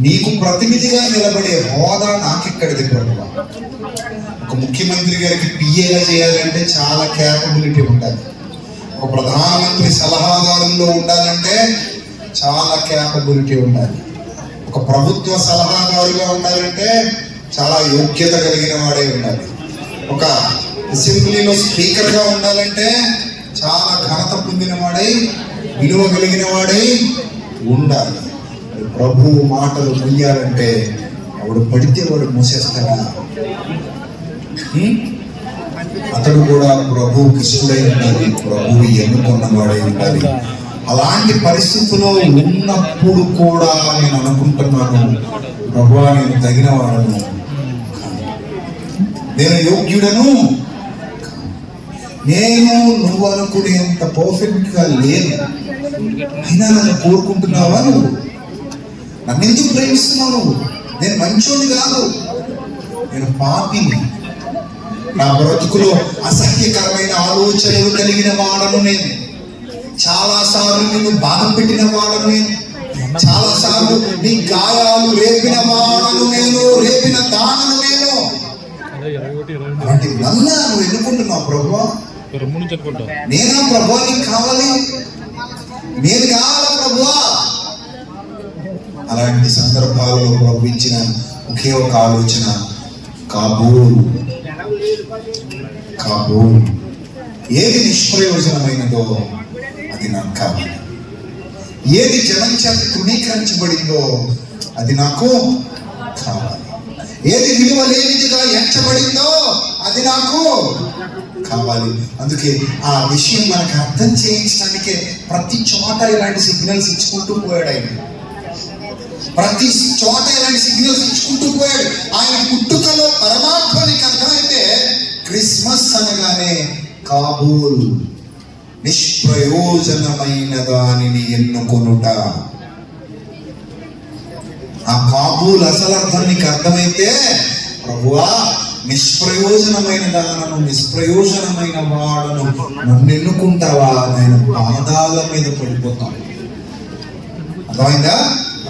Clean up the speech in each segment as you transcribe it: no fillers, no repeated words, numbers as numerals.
నీకు ప్రతినిధిగా నిలబడే హోదా నాకెక్కడిది ప్రభువా? ఒక ముఖ్యమంత్రి గారికి పిఏగా చేయాలంటే చాలా క్యాపబిలిటీ ఉండాలి. ఒక ప్రధానమంత్రి సలహాదారుల్లో ఉండాలంటే చాలా క్యాపబిలిటీ ఉండాలి. ఒక ప్రభుత్వ సలహాదారుగా ఉండాలంటే చాలా యోగ్యత కలిగిన వాడే ఉండాలి. ఒక అసెంబ్లీలో స్పీకర్గా ఉండాలంటే చాలా ఘనత పొందిన వాడై, విలువ కలిగిన వాడై ఉండాలి. ప్రభువు మాటలు ముయ్యాలంటే వాడు పడితే వాడు మూసేస్తాడా? అతడు కూడా ప్రభువుకి ఇష్టడై ఉండాలి, ప్రభువు ఎన్నుకున్నవాడై ఉండాలి. అలాంటి పరిస్థితుల్లో ఉన్నప్పుడు కూడా నేను అనుకుంటున్నాను, ప్రభువా నేను తగిన వాడను, నేను యోగ్యుడను, నేను నువ్వు అనుకునేంత పర్ఫెక్ట్ గా లేదు, అయినా నన్ను కోరుకుంటున్నావా? నువ్వు నన్ను ఎందుకు ప్రేమిస్తున్నావు? నువ్వు నేను మంచోని కాదు, నేను పాపిని. నా బ్రతుకులో అసహ్యకరమైన ఆలోచనలు కలిగిన వాడను నేను. చాలాసార్లు నిన్ను బాధ పెట్టిన వాడను నేను. చాలాసార్లు నీ గాయాలు రేపిన వాడను నేను, రేపిన దానను నేను. అలాంటి నన్ను నువ్వు ఎన్నుకుంటున్నావు ప్రభువా? నేనా ప్రభువా నీకు కావాలి? నేను కావాలా ప్రభువా? అలాంటి సందర్భాలలో ప్రభు ఇచ్చిన ఒకే ఒక ఆలోచన, కాబూల్. కాబూల్. ఏది నిష్ప్రయోజనమైనదో అది నాకు కావాలి. ఏది జనం చేత తృణీకరించబడిందో అది నాకు కావాలి. ఏది విలువ లేనిదిగా ఎంచబడిందో అది నాకు కావాలి. అందుకే ఆ విషయం మనకు అర్థం చేయించడానికే ప్రతి చోట ఇలాంటి సిగ్నల్స్ ఇచ్చుకుంటూ పోయాడు ఆయన. ప్రతి చోట ఇలాంటి సిగ్నల్స్ ఇచ్చుకుంటూ పోయాడు. ఆయన పుట్టుకలో పరమాత్మనికి అర్థమైతే క్రిస్మస్ అనగానే కాబూల్, నిష్ప్రయోజనమైన దానిని ఎన్నుకొనుట. ఆ కాబూల్ అసలు అర్థం నీకు అర్థమైతే, ప్రభువా నిష్ప్రయోజనమైన దానను, నిష్ప్రయోజనమైన వాడను నన్ను ఎన్నుకుంటావా? నేను పాదాల మీద పడిపోతాను. అర్థమైందా?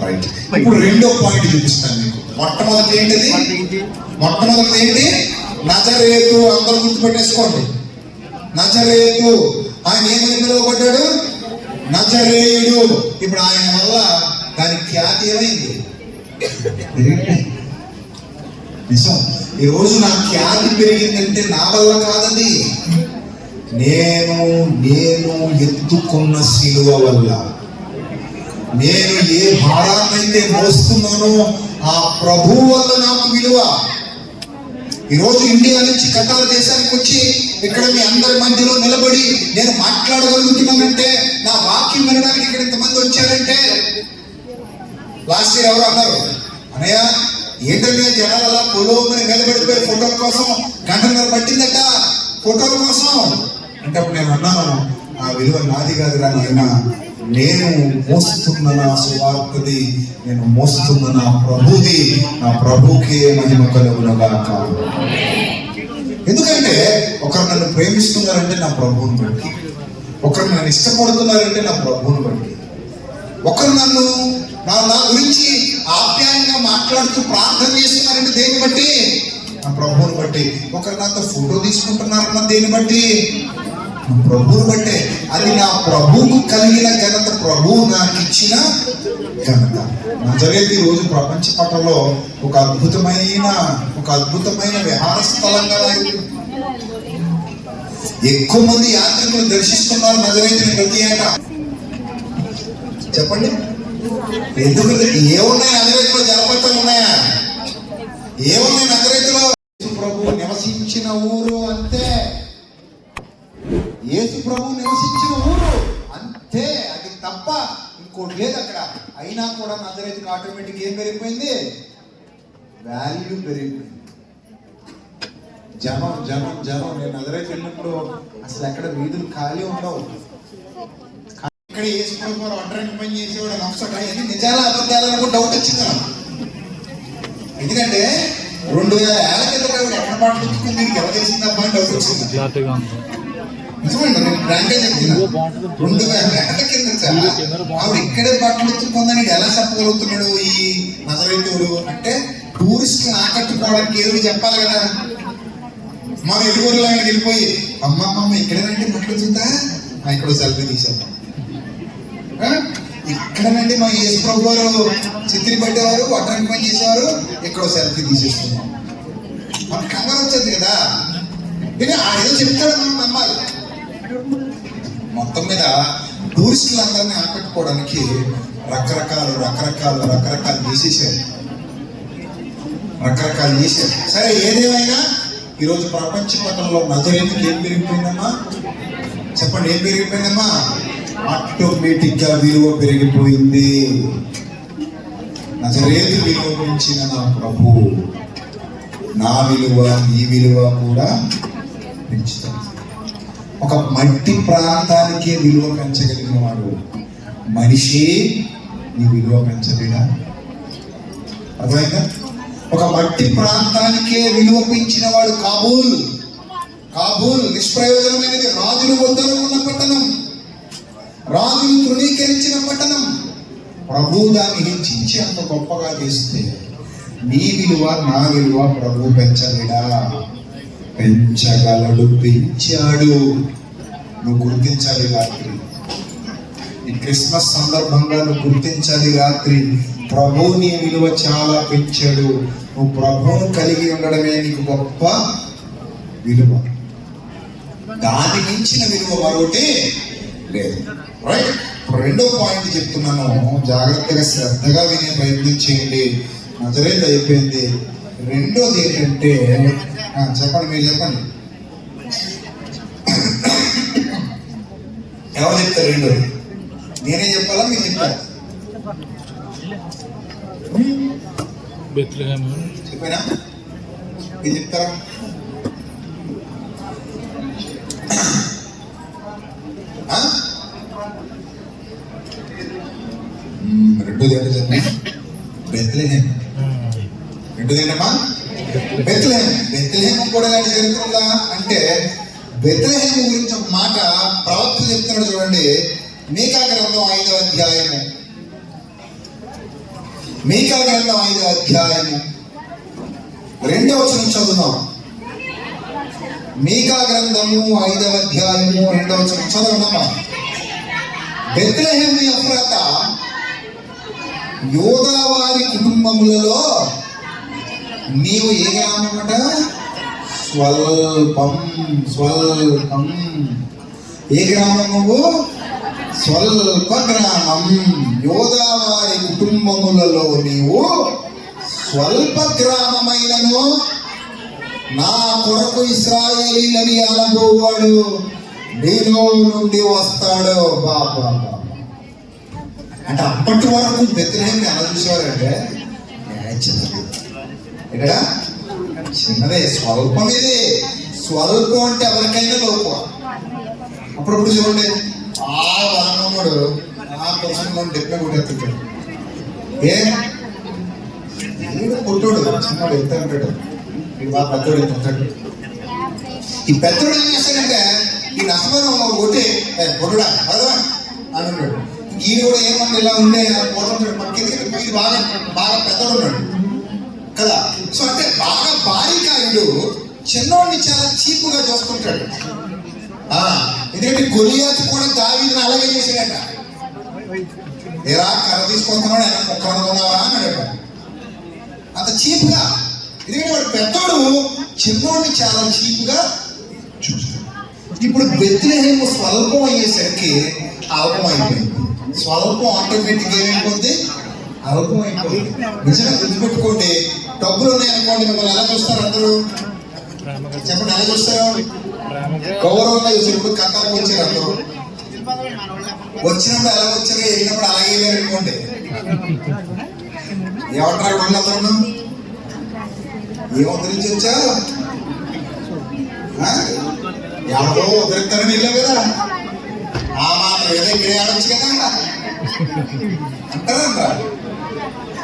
రైట్. ఇప్పుడు రెండో పాయింట్ చూపిస్తాను మీకు. మొట్టమొదటి ఏంటిది? మొట్టమొదటి ఏంటి? నజరేతు. అందరూ గుర్తుపెట్టేసుకోండి. నజరేతు. ఆయన ఏమని పిలువబడ్డాడు? నజరేయుడు. ఇప్పుడు ఆయన వల్ల దాని ఖ్యాతి ఏమైంది? నిజం. ఈ రోజు నా ఖ్యాతి పెరిగిందంటే నా వల్ల కాదండి, నేను ఎత్తుకున్న శిలువ వల్ల. నేను ఏ భారాన్నైతే మోస్తున్నానో ఆ ప్రభువు వల్ల నాకు విలువ. ఈరోజు ఇండియా నుంచి కతార్ దేశానికి వచ్చి ఇక్కడ మీ అందరి మధ్యలో నిలబడి నేను మాట్లాడగలుగుతున్నానంటే, నా వాక్యం వినడానికి ఇక్కడ ఇంతమంది వచ్చారంటే, లాస్ట్ ఇయర్ ఎవరు అన్నారు, అనయ్య ఏంటంటే జనాలు అలా పొలోమని నిలబడిపోయి ఫోటోల కోసం గంటన్నర పట్టిందట ఫోటోల కోసం అంటే, అప్పుడు నేను అన్నాను, ఆ విలువ నాది కాదురా నాయన, నేను మోస్తున్న నా సువార్తది, నేను మోస్తున్న నా ప్రభుది, నా ప్రభుకే మహిమ కలుగునుగాక. ఎందుకంటే ఒకరు నన్ను ప్రేమిస్తున్నారంటే నా ప్రభువుని బట్టి, ఒకరు నన్ను ఇష్టపడుతున్నారంటే నా ప్రభువుని బట్టి, ఒకరు నన్ను నా గురించి ఆప్యాయంగా మాట్లాడుతూ ప్రార్థన చేస్తున్నారంటే దేన్ని బట్టి? నా ప్రభువుని బట్టి. ఒకరు నాతో ఫోటో తీసుకుంటున్నారన్న దేన్ని బట్టి? నా ప్రభువుని బట్టే. అది నా ప్రభువుకు కలిగిన ఘనత, ప్రభువు నాకు ఇచ్చిన ఘనత. నజరేతు రోజు ప్రపంచ పటంలో ఒక అద్భుతమైన విహార స్థలంగా ఎక్కువ మంది యాత్రికులు దర్శిస్తున్నారు నజరేతుని ప్రతి ఏటా. చెప్పండి, ఎందుకు? ఏమున్నాయి నజరేతులో? జలపాతాలు ఉన్నాయా? ఏమున్నాయి నజరేతులో? ప్రభు నివసించిన ఊరు అంతే. యేసు ప్రభు నివసించిన ఊరు అంతే, అది తప్ప ఇంకోటి లేదు అక్కడ. అయినా కూడా నజరేతుకి ఆటోమేటిక్ ఏం పెరిగిపోయింది? వాల్యూ పెరిగిపోయింది. జనం జనం జనం. నేను నజరేతు వెళ్ళినప్పుడు అసలు ఎక్కడ వీధులు ఖాళీ ఉండవు. ఇక్కడ యేసు ప్రభు ఒంటరికి పని చేసేవాడు నమ్మసట. ఇది నిజాలా అబద్ధాలను డౌట్ వచ్చింది నాకు. ఎందుకంటే 2000 ఏళ్ల కింద ఎక్కడ పాటించుకుని దీనికి ఎవరు చేసిందబ్బా అని డౌట్ వచ్చింది. నిజమండి, నేను ఫ్రాంక్గా చెప్తున్నా. 2000 ఏళ్ల కింద ఆవిడ ఇక్కడే బట్టలు ఉతుక్కుందని ఎలా చెప్పగలుగుతున్నాడు ఈ నజరేతుడు అంటే? టూరిస్టులను ఆకట్టుకోవడానికి ఏదో చెప్పాలి కదా. మన ఎదుగురులో ఆయన వెళ్ళిపోయి అమ్మమ్మ ఇక్కడేనండి బట్టలు ఉతుకుతా, ఇక్కడ సెల్ఫీ తీసేద్దాం. ఇక్కడనండి మా యేసు ప్రభు గారు చిత్రి పట్టేవారు, వడ్రంగి పని చేసేవారు, ఇక్కడ సెల్ఫీ తీసేసుకున్నాం. మనకు కంగారు వచ్చేది కదా. కానీ ఆ ఏదో చెప్తాడు, మనం నమ్మాలి. మొత్తం మీద టూరిస్టులందరినీ ఆకట్టుకోవడానికి రకరకాలు చేసేసారు. సరే, ఏదేమైనా ఈరోజు ప్రపంచ పటంలో నజరేతుకి ఏం పెరిగిపోయిందమ్మా? చెప్పండి, ఏం పెరిగిపోయిందమ్మా? ఆటోమేటిక్ గా విలువ పెరిగిపోయింది. నజరేతు విలువ పెంచిన నా ప్రభు నా విలువ, నీ విలువ కూడా పెంచుతాడు. ఒక మట్టి ప్రాంతానికే విలువ పెంచగలిగిన వాడు మనిషి నీ విలువ పెంచలేడా? అర్థమైందా? ఒక మట్టి ప్రాంతానికే విలువ పెంచిన వాడు కాబూల్ నిష్ప్రయోజనమైనది, రాజులు వద్దను ఉన్న పట్టణం, రాజులు తృణీకరించిన పట్టణం. ప్రభు దాన్ని హెచ్చించి అంత గొప్పగా చేస్తే నీ విలువ, నా విలువ ప్రభు పెంచలేడా? పెంచగలడు, పెంచాడు. నువ్వు గుర్తించాలి రాత్రి. ఈ క్రిస్మస్ సందర్భంగా నువ్వు గుర్తించాలి రాత్రి, ప్రభు నీ విలువ చాలా పెంచాడు. నువ్వు ప్రభువును కలిగి ఉండడమే నీకు గొప్ప విలువ. దాని మించిన విలువ మరొకటి లేదు. రైట్. రెండో పాయింట్ చెప్తున్నాను, జాగ్రత్తగా శ్రద్ధగా వినే ప్రయత్నం చేయండి. నజరేతు అయిపోయింది. రెండోది ఏంటంటే, చెప్పండి, మీరు చెప్పండి. ఎవరు చెప్తారు రెండోది? నేనే చెప్పాలా, మీరు చెప్తారు? చెప్పానా? మీరు చెప్తారా? రెండోది ఏంటో చెప్పండి. బెత్లెహేమ్. రెండోది ఏంటమ్మా? బెత్లెహేమ్ కూడా ఇలాంటి చరిత్ర ఉందా అంటే, బెత్లెహేమ్ గురించి ఒక మాట ప్రవక్త చెప్తున్నాడు చూడండి. మీకా గ్రంథం 5వ అధ్యాయము, మీకా గ్రంథం 5వ అధ్యాయము 2వ వచనం చదువుదాం. మీకా గ్రంథము 5వ అధ్యాయము 2వ వచనం చదవమ్మా. బెత్లెహేము ఎఫ్రాతా యోదా వారి కుటుంబములలో నీవు ఏ గ్రామమట? స్వల్పం. ఏ గ్రామం నువ్వు? స్వల్ప గ్రామం. యోదా వారి కుటుంబములలో నీవు స్వల్ప గ్రామమైనను నా కొరకు ఇశ్రాయేలీయులని అనబోవాడు నీలో నుండి వస్తాడు. బాబా అంటే అప్పటి వరకు బెత్లెహేమ్ని ఎలా చూసేవారంటే చిన్నది. ఇక్కడ చిన్నదే, స్వల్పం. ఇది స్వల్పం అంటే ఎవరికైనా లోపం. అప్పుడప్పుడు చూడండి, ఆ వనముడు ఆ పురుషుడు డెబ్బై కొట్టేస్తుంటాడు. కొట్టుడు చిన్నవాడు ఎంత ఉంటాడు, ఇది బాగా పెద్దోడు ఎంత ఉంటాడు. ఈ పెద్దోడు ఏం చేస్తాడంటే ఈ నష్టం కొట్టి కొట్టుడా అదవా అని ఉంటాడు. ఈయన కూడా ఏమన్నా ఇలా ఉండే పోతుంటాడు పక్కకి. వీడు బాగా పెద్దోడు ఉన్నాడు కదా. సో అంటే బాగా బారికాయుడు చిన్నోడిని చాలా చీపుగా చూస్తుంటాడు. ఎందుకంటే గొలియాతు కూడా దావీదుని అలాగే చేసాడట. ఏరా కర్ర తీసుకుంటున్నాడు, ఆయన కుక్క అనుకున్నావా అన్నాడట. అంత చీపుగా. ఎందుకంటే వాడు పెద్దోడు చిన్నోడిని చాలా చీపుగా చూస్తాడు. ఇప్పుడు బెత్లెహేము స్వల్పం అయ్యేసరికి అల్పం అయిపోయింది. స్వల్పం ఆటోమేటిక్ ఏమైపోతుంది? అల్పం అయిపోయింది. నిజంగా గుర్తుపెట్టుకోండి, డబ్బులు ఉన్నాయనుకోండి, మిమ్మల్ని ఎలా చూస్తారు అందరూ? చెప్పండి, ఎలా చూస్తారు? గౌరవంగా చూసారు. ఇప్పుడు కట్టాలకు వచ్చారు అందరూ. వచ్చినప్పుడు ఎలా వచ్చారో, వెళ్ళినప్పుడు అలాగే వెళ్ళారు అనుకోండి. ఏమంటారు వాళ్ళందరూ? ఏముద్ధరించి వచ్చా? ఎవరో ఉద్ధరిస్తారని వెళ్ళావు కదా, ఆ మాత్రం ఏదో ఇక్కడే ఆడొచ్చు కదా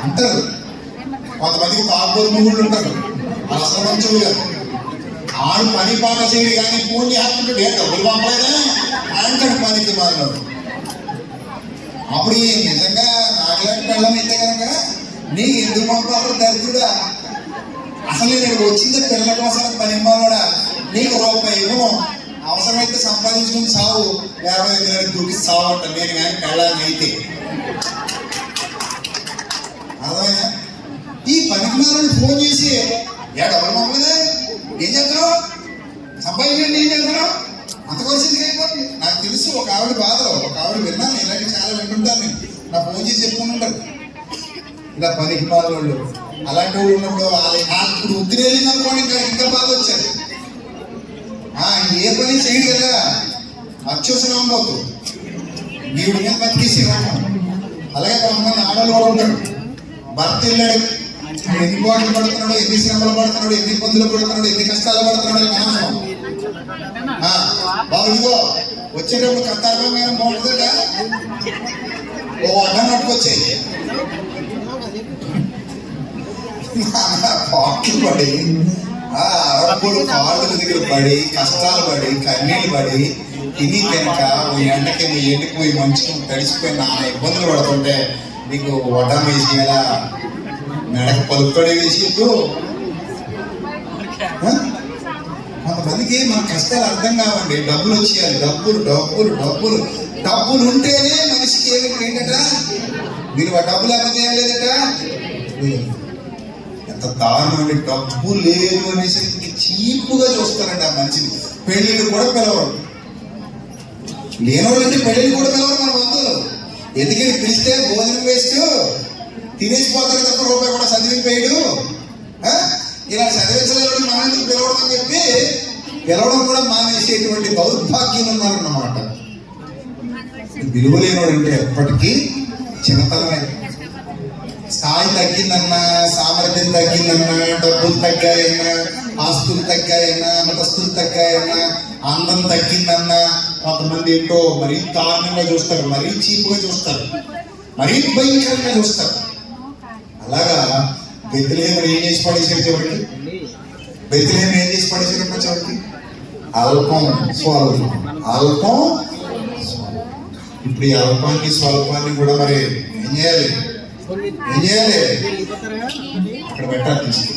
అంటారు. కొంతమందికి తాగుబోతు మొగుళ్ళు ఉంటారు, అసలు మంచులు కాదు. ఆడు పని పాట చేయడు కానీ ఫోన్ చేస్తుంటాడు, ఏ డబ్బులు పంపలేదా అంటాడు పనికి మాట్లాడు. అప్పుడు నిజంగా నాకులాంటి వెళ్ళం అయితే కనుక నీకు ఎందుకు పంపాలి దరిద్రుడా, అసలు నేను వచ్చిందే పిల్లల కోసం పని కూడా నీకు రూపాయి ఇవ్వను, అవసరమైతే సంపాదించుకుని సావు, 50 దూకి సావు అంట నేను కానీ పెళ్ళాన్ని అయితే. అర్థమైనా? ఈ పనికి మాలని ఫోన్ చేసి ఏ డబ్బులు పంపలేదా, ఏం చేస్తున్నావు, సంపాదించండి, ఏం చేస్తున్నావు, అంత పరిస్థితికి అయిపోతుంది. నాకు తెలుసు ఒక ఆవిడ బాధలో, ఒక ఆవిడ విన్నాను, ఇలాంటి చాలా వింటుంటాను నేను, నా ఫోన్ చేసి చెప్పుకుని ఉంటారు ఇలా పనికి మాలోళ్ళు. అలాంటి వాళ్ళు ఉన్నప్పుడు ఇప్పుడు ఉద్రేలింది అనుకోండి, ఇంకా బాధ వచ్చారు. ఏ పని చేయడు కదా, అత్యవసరం పోతు నీవుడి మీద బతికేసి రాను. అలాగే కొంతమంది ఆడవాళ్ళు కూడా ఉంటాడు, భర్త వెళ్ళాడు, ఎన్ని బాటలు పడుతున్నాడు, ఎన్ని శ్రమలు పడుతున్నాడు, ఎన్ని ఇబ్బందులు పడుతున్నాడు, ఎన్ని కష్టాలు పడుతున్నాడు అనవసరం. బాబు ఇదిగో వచ్చేటప్పుడు కర్తాగా మేము బాగుంటుందా, ఓ అడ్డం పట్టుకొచ్చాయి పాటలు పడి అరప్పుడు కాళ్ళ దగ్గర పడి కష్టాలు పడి కన్నీళ్ళు పడి తిని కనుక ఎండకి మీ ఎండిపోయి మంచిగా తడిసిపోయి నాన్న ఇబ్బందులు పడుతుంటే నీకు వడ్డం వేసి ఎలా మెడకు పలుకుపడి వేసి కొంతమందికి మన కష్టాలు అర్థం కావండి. డబ్బులు వచ్చేయాలి, డబ్బులు డబ్బులు డబ్బులు డబ్బులు ఉంటేనే మనిషికి ఏంటట విలువ, డబ్బు లేకపోతే ఏం లేదట. ఎంత దారుణం అండి, డబ్బు లేదు అనేసి చీపుగా చూస్తారండి ఆ మనిషిని. పెళ్ళిళ్ళు కూడా పిలవరు, లేనివాళ్ళు అంటే పెళ్ళిళ్ళు కూడా పిలవరు మన బంధువులు. ఎందుకని పిలిస్తే భోజనం వేస్తూ తినేసిపోతారు తప్ప రూపాయి కూడా చదివిపోయాడు. ఇలా చదివించలేడు మనల్ని పిలవడం అని చెప్పి పిలవడం కూడా మానేసేటువంటి దౌర్భాగ్యం ఉన్నారన్నమాట. విలువ లేనివాడు అంటే ఎప్పటికీ చిన్నతనమే. స్థాయి తగ్గిందన్నా, సామర్థ్యం తగ్గిందన్నా, డబ్బులు తగ్గాయన్నా, ఆస్తులు తగ్గాయన్నా, మతస్థులు తగ్గాయన్నా, అందం తగ్గిందన్నా కొంతమంది ఏంటో మరీ దారుణంగా చూస్తారు, మరీ చీపుగా చూస్తారు, మరీ భయంకరంగా చూస్తారు. అలాగా బెత్లెహేము ఏం చేసి పడేసాడు చివరికి? బెత్లెహేము ఏం చేసి పడేసాడు చివరికి? అల్పం స్వల్పం, అల్పం. ఇప్పుడు ఈ అల్పాన్ని స్వల్పాన్ని కూడా మరి ఏం చేయాలి, ఏం చేయాలి? ఇక్కడ పెట్టాలి, తీసుకు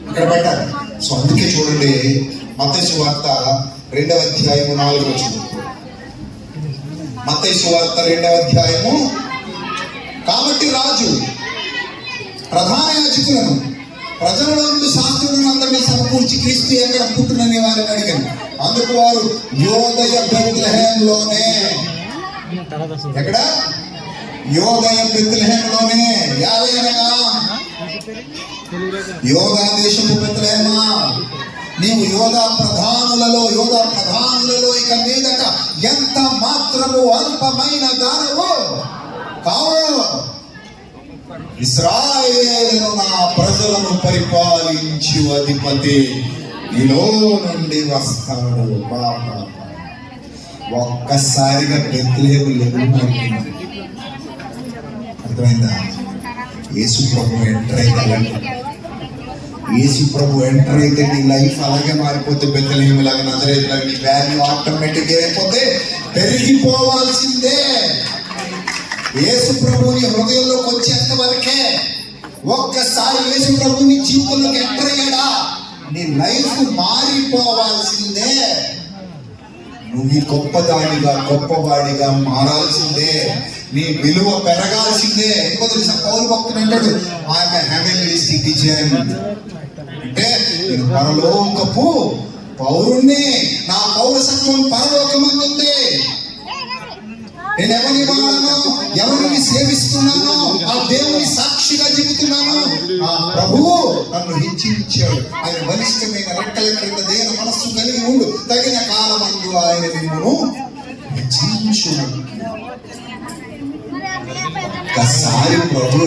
ఇక్కడ పెట్టాలి. సో అందుకే చూడండి మత్తయి సువార్త 2వ అధ్యాయము 4వ వచనం. మత్తయి సువార్త 2వ అధ్యాయము. కాబట్టి రాజు ప్రధాన యాజకులను ప్రజలలో నుండి శాస్త్రులను అందరినీ సమకూర్చి క్రీస్తు ఎక్కడ పుట్టునని వారిని అడిగాను. అందుకు వారు యోదయ బెత్లెహేములోనే, ఎక్కడ? యోదయ బెత్లెహేములోనే. యాదయనగా యోధా దేశము బెత్లెహేమా, నీవు యోధా ప్రధానులలో ఇక మీదట ఎంత మాత్రము అల్పమైన దానవు కావు. ఇశ్రాయేలును నా ప్రజలను పరిపాలించు అధిపతి నీలో నుండి వస్తాడు. బాబా ఒక్కసారిగా బెత్లెహేము లెగుమంటుంది. అర్థమైందా? యేసు ప్రభు ఎంటర్ అయితే, యేసు ప్రభు ఎంటర్ అయితే నీ లైఫ్ అలాగే మారిపోతే, బెత్లెహేము లాగా, నజరేతు లాగా నీ వాల్యూ ఆటోమేటిక్ అయిపోతే పెరిగిపోవాల్సిందే. యేసు ప్రభుని హృదయంలోకి వచ్చేంత వరకే. ఒక్కసారి యేసు ప్రభుని జీవితంలోకి ఎంటర్ అయ్యాడా నీ లైఫ్ మారిపోవాల్సిందే. నువ్వు గొప్పదానిగా గొప్పవాడిగా మారాల్సిందే. నీ విలువ పెరగాల్సిందే. ఎందుకో తెలుసా, పౌలు భక్తుడు అంటాడు, ఐఎమ్ హెవెన్లీ సిటిజన్ అంటే నేను పరలోకపు పౌరుణ్ణి, నా పౌరసత్వం పరలోకమందు ఉంది. నేను ఎవరిని వాడను, ఎవరిని సేవిస్తున్నాను, ఆ దేవుని సాక్షిగా చెబుతున్నాను. ఆ ప్రభువు నన్ను హెచ్చించాడు. ఆయన బలిష్టమైన రెక్కల క్రింద దేని మనస్సు కలిగి ఉండు, తగిన కాలమందు ఆయన నిన్ను హెచ్చించును. ఒకసారి ప్రభు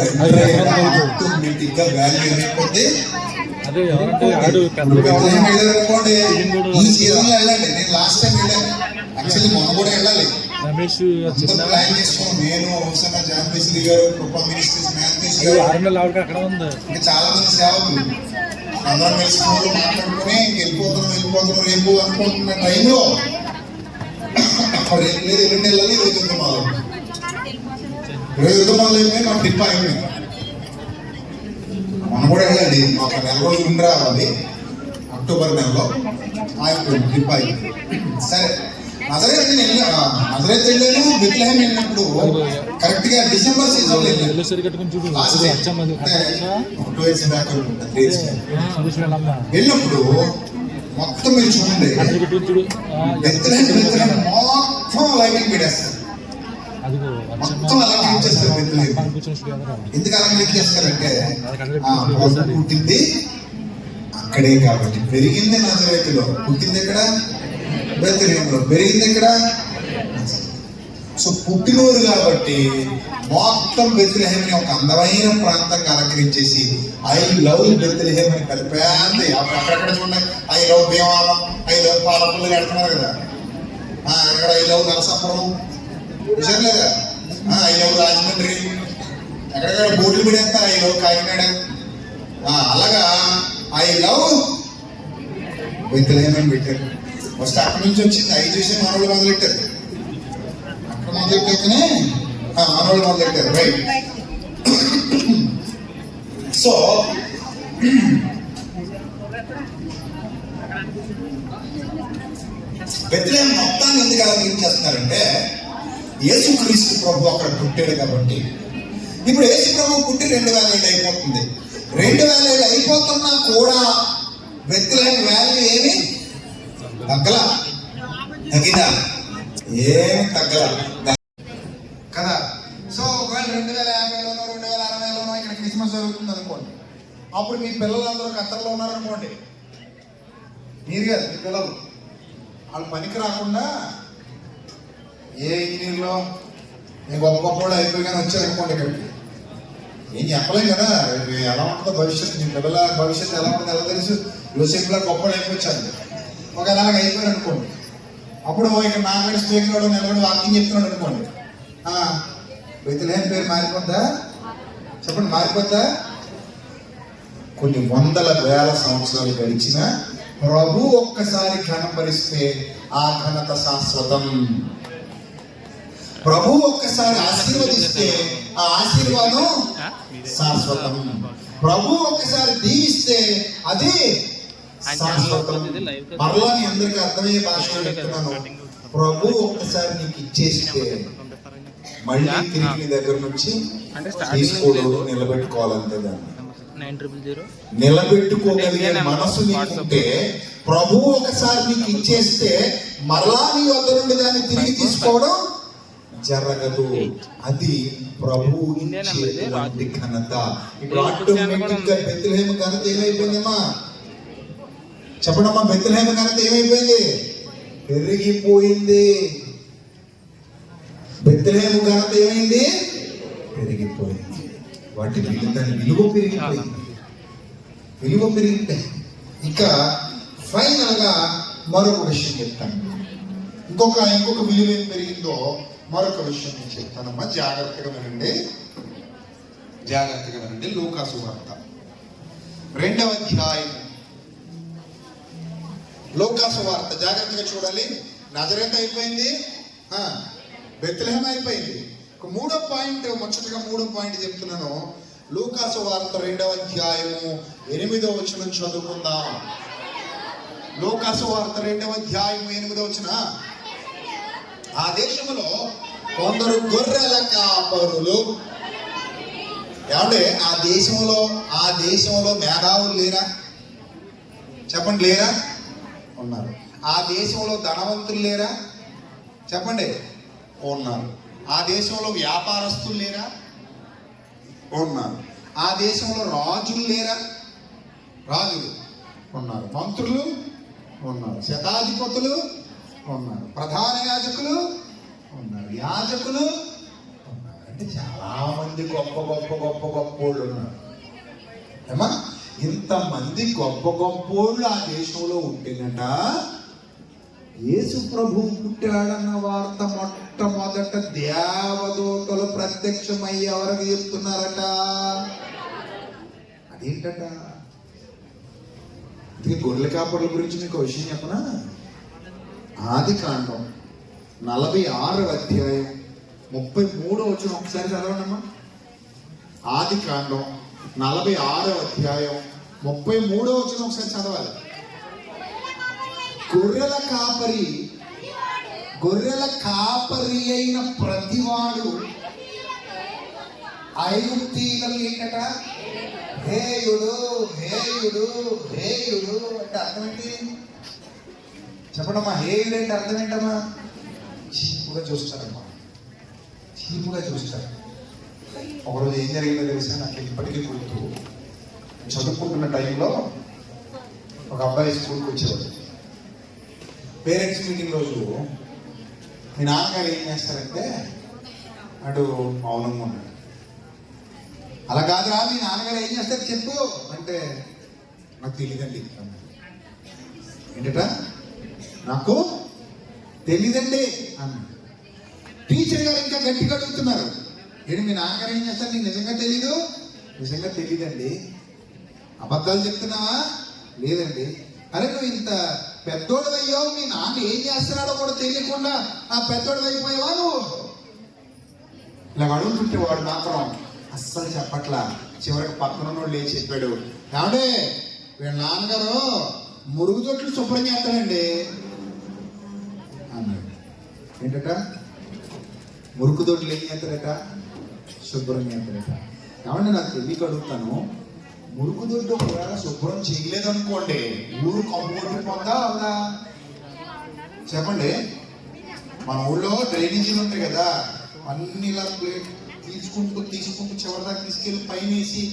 ఆటోమేటిక్ గా వాల్యూ అయిపోతే అనుకోండి. ఈ సీజన్ లో వెళ్ళండి, నేను లాస్ట్ టైం వెళ్ళాను, యాక్చువల్లీ మొన్న కూడా వెళ్ళాలి. ప్లాన్ చేసుకోండి. నేను హుసేన్ జాన్వేశ్వరి గారు, కృపా మినిస్ట్రీస్ మ్యాథ్స్ గారు, ఇంకా చాలా మంది సేవకులు అందరం కలిసి మాట్లాడుకుని వెళ్ళిపోతున్నాం రేపు అనుకుంటున్న టైంలో రేపు లేదు ఎల్లుండి వెళ్ళాలి. ఈరోజు యుద్ధమాలు అయిపోయి మా ట్రిప్ అయిపోయింది. మనం కూడా వెళ్ళండి, ఒక నెల రోజులు ఉండి రావాలి. అక్టోబర్ నెలలో అయిపోయింది ట్రిప్ అయిపోయింది. సరే నజరేత్ వెళ్ళాను. బెత్లెహేం వెళ్ళినప్పుడు కరెక్ట్ గా డిసెంబర్ సీజన్ వెళ్ళినప్పుడు మొత్తం మీరు చూడండి, బెత్లెహేం మొత్తం లైటింగ్ పెట్టేస్తారు. మొత్తం అలంకరించేస్తారు బెత్లెహేం. ఎందుకు అలంకరించేస్తారంటే పుట్టింది అక్కడే కాబట్టి. పెరిగింది నజరేతులో, పుట్టింది ఎక్కడ? బెత్లెహేంలో. పెరిగింది ఎక్కడ? సో పుట్టినూరు కాబట్టి మొత్తం బెత్లెహేంని ఒక అందమైన ప్రాంతంగా అలంకరించేసి ఐ లవ్ బెత్లెహేం అని పెద్ద అక్కడక్కడ చూడండి. I love Bhimavaram, I love Palapalli కడుతున్నారు కదా. అక్కడ ఐ లవ్ నరసాపురం చూసారు లేదా? ఐ లవ్ రాజమండ్రి, ఎక్కడెక్కడ బోర్డులు పెడేస్తారు. I love Kakinada. అలాగా ఐ లవ్ బెత్లెహేం అని పెట్టారు. ఫస్ట్ అక్కడి నుంచి వచ్చింది. ఐ చూసి మనోళ్ళు మొదలెట్టారు. అక్కడ మొదలెట్టాకనే మనోళ్ళు మొదలెట్టారు. రైట్. సో బెత్లెహేం మొత్తాన్ని ఎందుకు అలంకరించేస్తున్నారంటే యేసుక్రీస్తు ప్రభు అక్కడ పుట్టాడు కాబట్టి. ఇప్పుడు యేసు ప్రభు పుట్టి 2000 ఏళ్ళు అయిపోతుంది. 2000 ఏళ్ళు అయిపోతున్నా కూడా బెత్లెహేం వాల్యూ ఏమి తగ్గలా? తగ్గిందా? ఏమి తగ్గలా కదా. సో ఒకవేళ 2050లోనో 2060లోనో ఇక్కడ క్రిస్మస్ జరుగుతుంది అనుకోండి. అప్పుడు మీ పిల్లలందరూ ఖత్తర్లో ఉన్నారనుకోండి. మీరు కదా మీ పిల్లలు వాళ్ళు పనికి రాకుండా ఏ ఇంజనీర్లో గొప్ప గొప్పవాడు అయిపోయిగానే వచ్చారనుకోండి ఇక్కడికి. ఏం చెప్పలేం కదా ఎలా ఉంటుందో భవిష్యత్తు. మీ పిల్లల భవిష్యత్తు ఎలా ఉంటుందో ఎలా తెలుసు? యోసేపులా గొప్పవాడు అయిపోయింది. ఒకవేళ అలాగ అయిపోయారు అనుకోండి. అప్పుడు ఇక్కడ నాగడి స్పీకర్ నిలబడి వాకింగ్ చెప్తున్నాడు అనుకోండి. బెత్లెహేం పేరు మారిపోద్దా? చెప్పండి, మారిపోద్దా? కొన్ని వందల వేల సంవత్సరాలు గడిచిన ప్రభు ఒక్కసారి ఘనపరిస్తే ఆ ఘనత శాశ్వతం. ప్రభు ఒక్కసారి ఆశీర్వదిస్తే ఆ ఆశీర్వాదం శాశ్వతం. ప్రభు ఒక్కసారి దీవిస్తే అది శాశ్వతం. మరలా మీ అందరికీ అర్థమయ్యే భాషలో చెప్తున్నాను. ప్రభు ఒక్కసారి నీకు ఇచ్చేస్తే మళ్ళీ తిరిగి నీ దగ్గర నుంచి తీసుకోవడం నిలబెట్టుకోవాలంటే దాన్ని నిలబెట్టుకోగలిగే మనసు నీకుంటే ప్రభు ఒకసారి నీకు ఇచ్చేస్తే మరలా నీ వద్ద నుండి దాన్ని తిరిగి తీసుకోవడం జరగదు. అది ప్రభు ఇచ్చేటువంటి ఘనత. ఇప్పుడు ఆటోమేటిక్ గా బెత్లెహేం ఘనత ఏమైపోయిందమ్మా? చెప్పడమ్మా, బెత్లెహేం ఘనత ఏమైపోయింది? పెరిగిపోయింది. బెత్లెహేం ఘనత ఏమైంది? పెరిగిపోయింది. వాటి దాని విలువ పెరిగిపోయింది. విలువ పెరిగిపోయింది. ఇక ఫైనల్ గా మరొక విషయం చెప్తాను. ఇంకొక విలువ ఏం పెరిగిందో మరొక విషయం నేను చెప్తానమ్మా. జాగ్రత్తగా వినండి. లూకాసు వార్త 2వ అధ్యాయం. లూకాసు వార్త జాగ్రత్తగా చూడాలి. నజరేత్ అయిపోయింది, బెత్లెహేం అయిపోయింది. మూడో పాయింట్, ముచ్చటగా మూడో పాయింట్ చెప్తున్నాను. లూకాసు వార్త 2వ అధ్యాయము 8వ వచనం చదువుకుందాం. లూకాసు వార్త 2వ అధ్యాయము 8వ వచనం. ఆ దేశంలో కొందరు గొర్రెల కాపరులు. ఏమంటే ఆ దేశంలో మేధావులు లేరా? చెప్పండి, లేరా? ఉన్నారు. ఆ దేశంలో ధనవంతులు లేరా? చెప్పండి, ఉన్నారు. ఆ దేశంలో వ్యాపారస్తులు లేరా? ఉన్నారు. ఆ దేశంలో రాజులు లేరా? రాజులు ఉన్నారు. మంత్రులు ఉన్నారు. శతాధిపతులు ఉన్నారు. ప్రధాన యాజకులు ఉన్నారు. యాజకులు ఉన్నారు. అంటే చాలా మంది గొప్ప గొప్పోళ్ళు ఉన్నారు. ఏమా, ఇంతమంది గొప్పోళ్ళు ఆ దేశంలో ఉంటేనట యేసు ప్రభు పుట్టాడన్న వార్త మొట్టమొదట దేవదూతలు ప్రత్యక్షమయ్యి ఎవరికి చెప్తున్నారట? అదేంటట? ఇది గొర్రెల కాపర్ల గురించి మీకు ఒక విషయం చెప్పనా? ఆది కాండం 46వ అధ్యాయం 33వ వచనం ఒకసారి చదవండమ్మా. ఆది కాండం 46వ అధ్యాయం 33వ వచనం ఒకసారి చదవాలి. గొర్రెల కాపరి అయిన ప్రతివాడు ఐగుప్తీయులకు ఏంటట? హేయుడు హేయుడు హేయుడు అంటే అర్థం ఏంటి చెప్పడమ్మా? హేయుడు అంటే అర్థం ఏంటమ్మా? చీపుగా చూస్తారమ్మా, చీపుగా చూస్తారు. ఒకరోజు ఏం జరిగిందో తెలిసా? నాకు ఇప్పటికీ గుర్తు. చదువుకుంటున్న టైంలో ఒక అబ్బాయి స్కూల్కి వచ్చేవాడు. పేరెంట్స్ మీటింగ్ రోజు మీ నాన్నగారు ఏం చేస్తారంటే అటు మౌనంగా ఉన్నాడు. అలా కాదురా, మీ నాన్నగారు ఏం చేస్తారు చెప్పు అంటే నాకు తెలియదండి. ఏంటట? నాకు తెలియదండి అన్నాడు. టీచర్ గారు ఇంకా గట్టిగా అడుగుతున్నారు, ఏంటి మీ నాన్నగారు ఏం చేస్తారు? నీకు నిజంగా తెలీదు? నిజంగా తెలియదండి. అబద్ధాలు చెప్తున్నావా? లేదండి. అరే నువ్వు ఇంత పెద్దోడు అయ్యావు, మీ నాన్న ఏం చేస్తున్నాడో కూడా తెలియకుండా ఆ పెద్దోడు అయిపోయావా నువ్వు? ఇలా అడుగుతుంటే వాడు మాత్రం అస్సలు చెప్పట్లా. చివరికి పక్కన లేచి చెప్పాడు, ఏమంటే వీళ్ళ నాన్నగారు మురుగుదొట్లు శుభ్రం చేస్తాడండి అన్నాడు. ఏంటట? మురుగుదొడ్లు ఏం చేస్తాడట? శుభ్రం చేస్తాడట. ఏమంటే నాకు తెలియక అడుగుతాను, మురుగుదొడ్డు ఒకవేళ శుభ్రం చేయలేదనుకోండి, ఊరు కమ్ముకొట్టిపోతా అవునా? చెప్పండి. మన ఊళ్ళో డ్రైనేజీలు ఉంటాయి కదా, అన్ని ఇలా ప్లేట్ తీసుకుంటూ చివరి దాకా తీసుకెళ్ళి పైన వేసి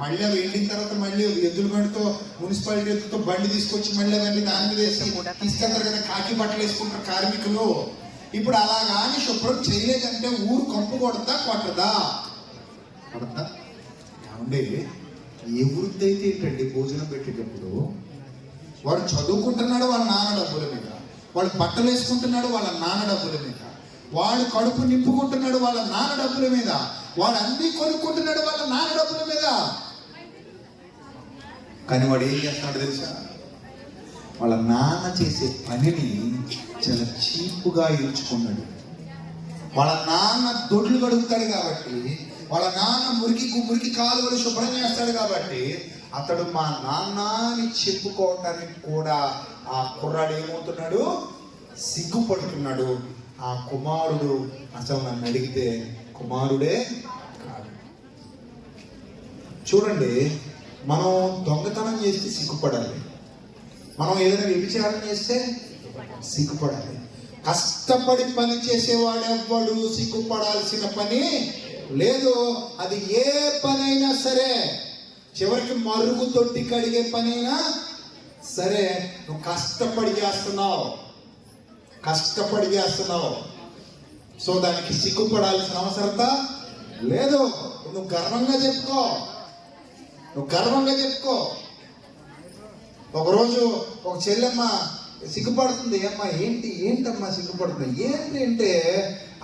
మళ్ళీ అవి వెళ్ళిన తర్వాత మళ్ళీ ఎద్దుల బండితో, మున్సిపాలిటీ ఎద్దుతో బండి తీసుకొచ్చి మళ్ళీ అవన్నీ దాని మీద వేసి తీసుకెళ్తారు కదా, కాకి బట్టలు వేసుకుంటారు కార్మికులు. ఇప్పుడు అలా కానీ శుభ్రం చేయలేదంటే ఊరు కంపు కొడతా కొట్టదా? కొడతా. ఏమండి, ఏ వృద్ధి అయితే ఏంటండి, భోజనం పెట్టేటప్పుడు వాడు చదువుకుంటున్నాడు వాళ్ళ నాన్న డబ్బుల మీద, వాడు బట్టలు వేసుకుంటున్నాడు వాళ్ళ నాన్న డబ్బుల మీద, వాడు కడుపు నింపుకుంటున్నాడు వాళ్ళ నాన్న డబ్బుల మీద, వాడు అన్ని కొనుక్కుంటున్నాడు వాళ్ళ నాన్న డబ్బుల మీద. కానీ వాడు ఏం చేస్తున్నాడు తెలుసా? వాళ్ళ నాన్న చేసే పనిని చాలా చీపుగా ఎంచుకున్నాడు. వాళ్ళ నాన్న దొడ్లు కడుగుతాడు కాబట్టి, వాళ్ళ నాన్న మురికి కాలువలు శుభ్రం చేస్తాడు కాబట్టి అతడు మా నాన్నని చెప్పుకోవటానికి కూడా ఆ కుర్రాడు ఏమవుతున్నాడు? సిగ్గుపడుతున్నాడు. ఆ కుమారుడు అసలు నన్ను అడిగితే కుమారుడే కాదు. చూడండి, మనం దొంగతనం చేస్తే సిగ్గుపడాలి, మనం ఏదైనా వ్యభిచారం చేస్తే సిగ్గుపడాలి. కష్టపడి పని చేసేవాడెవ్వడు సిగ్గుపడాల్సిన పని లేదు. అది ఏ పనైనా సరే, చివరికి మరుగు తొట్టి కడిగే పనైనా సరే, నువ్వు కష్టపడి చేస్తున్నావు, సో దానికి సిగ్గుపడాల్సిన అవసరత లేదు. నువ్వు గర్వంగా చెప్పుకో. ఒకరోజు ఒక చెల్లెమ్మ సిగ్గుపడుతుంది. అమ్మ ఏంటమ్మా సిగ్గుపడుతుంది? ఏంటి అంటే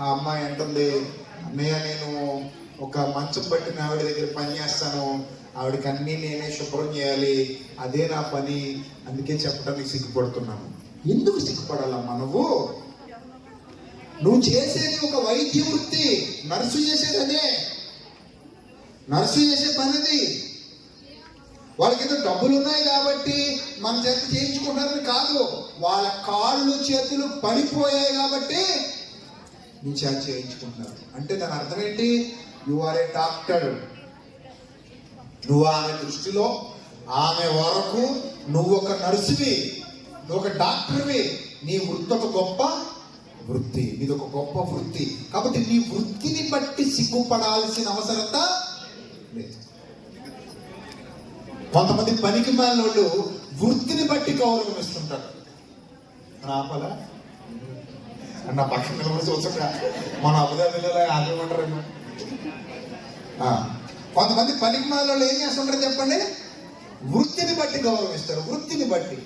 ఆ అమ్మాయి అంటుంది, అన్నయ్య నేను ఒక మంచం పట్టిన ఆవిడ దగ్గర పని చేస్తాను, ఆవిడకి అన్నీ నేనే శుభ్రం చేయాలి, అదే నా పని, అందుకే చెప్పడానికి సిగ్గుపడుతున్నాను. ఎందుకు సిగ్గుపడాలమ్మా? నువ్వు చేసేది ఒక వైద్య వృత్తి, నర్సు చేసేది అదే, నర్సు చేసే పని అది. వాళ్ళకి ఏదో డబ్బులు ఉన్నాయి కాబట్టి మన చేత చేయించుకుంటారని కాదు, వాళ్ళ కాళ్ళు చేతులు పడిపోయాయి కాబట్టి నీ చేత చేయించుకుంటారు. అంటే దాని అర్థం ఏంటి? You are a doctor. నువ్వు ఆమె దృష్టిలో, ఆమె వరకు నువ్వు ఒక నర్సువి, నువ్వు ఒక డాక్టర్వి. నీ వృత్తి ఒక గొప్ప వృత్తి, ఇది ఒక గొప్ప వృత్తి. కాబట్టి నీ వృత్తిని బట్టి సిగ్గుపడాల్సిన అవసరత లేదు. కొంతమంది పనికి మాలినోళ్ళు వృత్తిని బట్టి గౌరవం ఇస్తుంటారు. రాపలా నా పక్కన కూడా చూసా, మన అబుదాబిలో ఆగమంటారేమో. కొంతమంది పనికి మాలినోళ్ళు ఏం చేస్తుంటారు చెప్పండి? వృత్తిని బట్టి గౌరవిస్తారు, వృత్తిని బట్టి.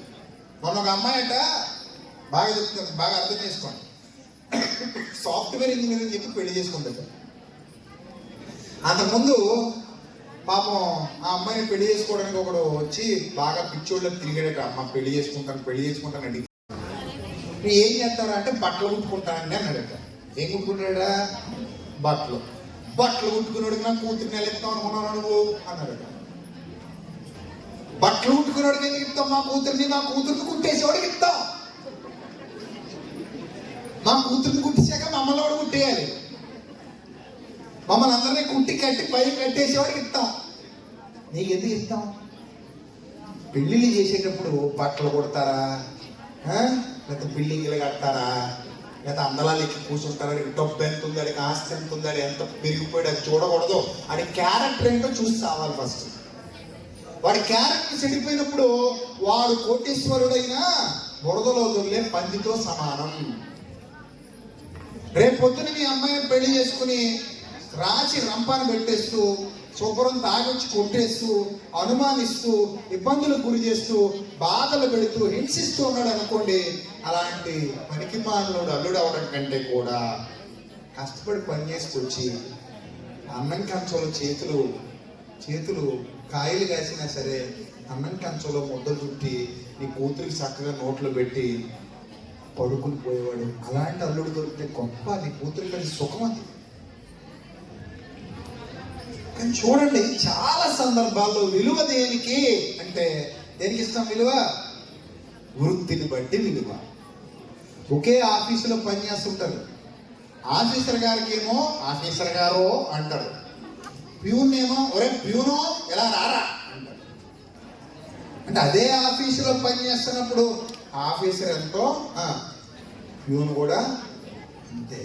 మొన్న ఒక అమ్మాయి అట బాగా చెప్తుంది, బాగా అర్థం చేసుకోండి, సాఫ్ట్వేర్ ఇంజనీర్ అని చెప్పి పెళ్లి చేసుకుంటుంది. అంతకుముందు పాపం ఆ అమ్మాయిని పెళ్లి చేసుకోవడానికి ఒకడు వచ్చి బాగా పిచ్చోళ్ళకి తిరిగాడట. అమ్మ పెళ్లి చేసుకుంటానండి. ఏం చేస్తారా అంటే బట్టలు కుట్టుకుంటానండి అన్నాడట. ఏం కుట్టుకుంటాడా? బట్టలు కుట్టుకున్నాడు. నా కూతురు నెల ఇస్తాం అనుకున్నాను నువ్వు అన్నాడట. బట్టలు కుట్టుకున్నాడికి ఎందుకు ఇస్తాం? మా కూతురిని కుట్టేసేవాడికి ఇస్తాం. మా కూతురిని కుట్టేశాక మమ్మల్ని వాడు కుట్టేయాలి. మమ్మల్ని అందరినీ కుట్టి కట్టి పై కట్టేసేవాడికి ఇస్తాం. నీకు ఎందుకు ఇస్తాం? పెళ్ళిళ్ళు చేసేటప్పుడు బట్టలు కొడతారా, లేకపోతే బిల్డింగ్లు కడతారా, లేకపోతే అందలాలు ఎక్కి కూర్చుంటారా, డబ్బు ఎంత ఉంది, అడికి ఆస్తి ఎంత ఉంది, అది ఎంత పెరిగిపోయాడు అది చూడకూడదు. అది క్యారెక్టర్ ఏంటో చూసి రావాలి ఫస్ట్. వాడి క్యారెక్టర్ చెడిపోయినప్పుడు వాడు కోటీశ్వరుడైనా బురదలో దొల్లే పందితో సమానం. రేపొద్దున మీ అమ్మాయిని పెళ్లి చేసుకుని రాచి రంపాన్ని పెట్టేస్తూ శుభ్రం తాగొచ్చి కొట్టేస్తూ అనుమానిస్తూ ఇబ్బందులకు గురి చేస్తూ బాధలు పెడుతూ హింసిస్తూ ఉన్నాడు అనుకోండి. అలాంటి పనికిమాలినోడు అల్లుడు అవడం కంటే కూడా కష్టపడి పని చేసుకొచ్చి అన్నం కంచంలో చేతులు కాయలు కాసినా సరే అన్నం కంచంలో ముద్దలు చుట్టి నీ కూతురికి చక్కగా నోట్లు పెట్టి పడుకుని పోయేవాడు. అలాంటి అల్లుడు దొరికితే గొప్ప. నీ కూతురికి అది సుఖం. అది కానీ చూడండి, చాలా సందర్భాల్లో విలువ దేనికి అంటే దేనికి ఇస్తాం విలువ? వృత్తిని బట్టి విలువ. ఒకే ఆఫీసులో పనిచేస్తుంటారు. ఆఫీసర్ గారికి ఏమో ఆఫీసర్ గారు అంటారు, ప్యూన్ ఏమో ఒరే ప్యూను ఎలా రారా అంటారు. అంటే అదే ఆఫీసులో పనిచేస్తున్నప్పుడు ఆఫీసర్ ఎంతో ప్యూన్ కూడా అంతే.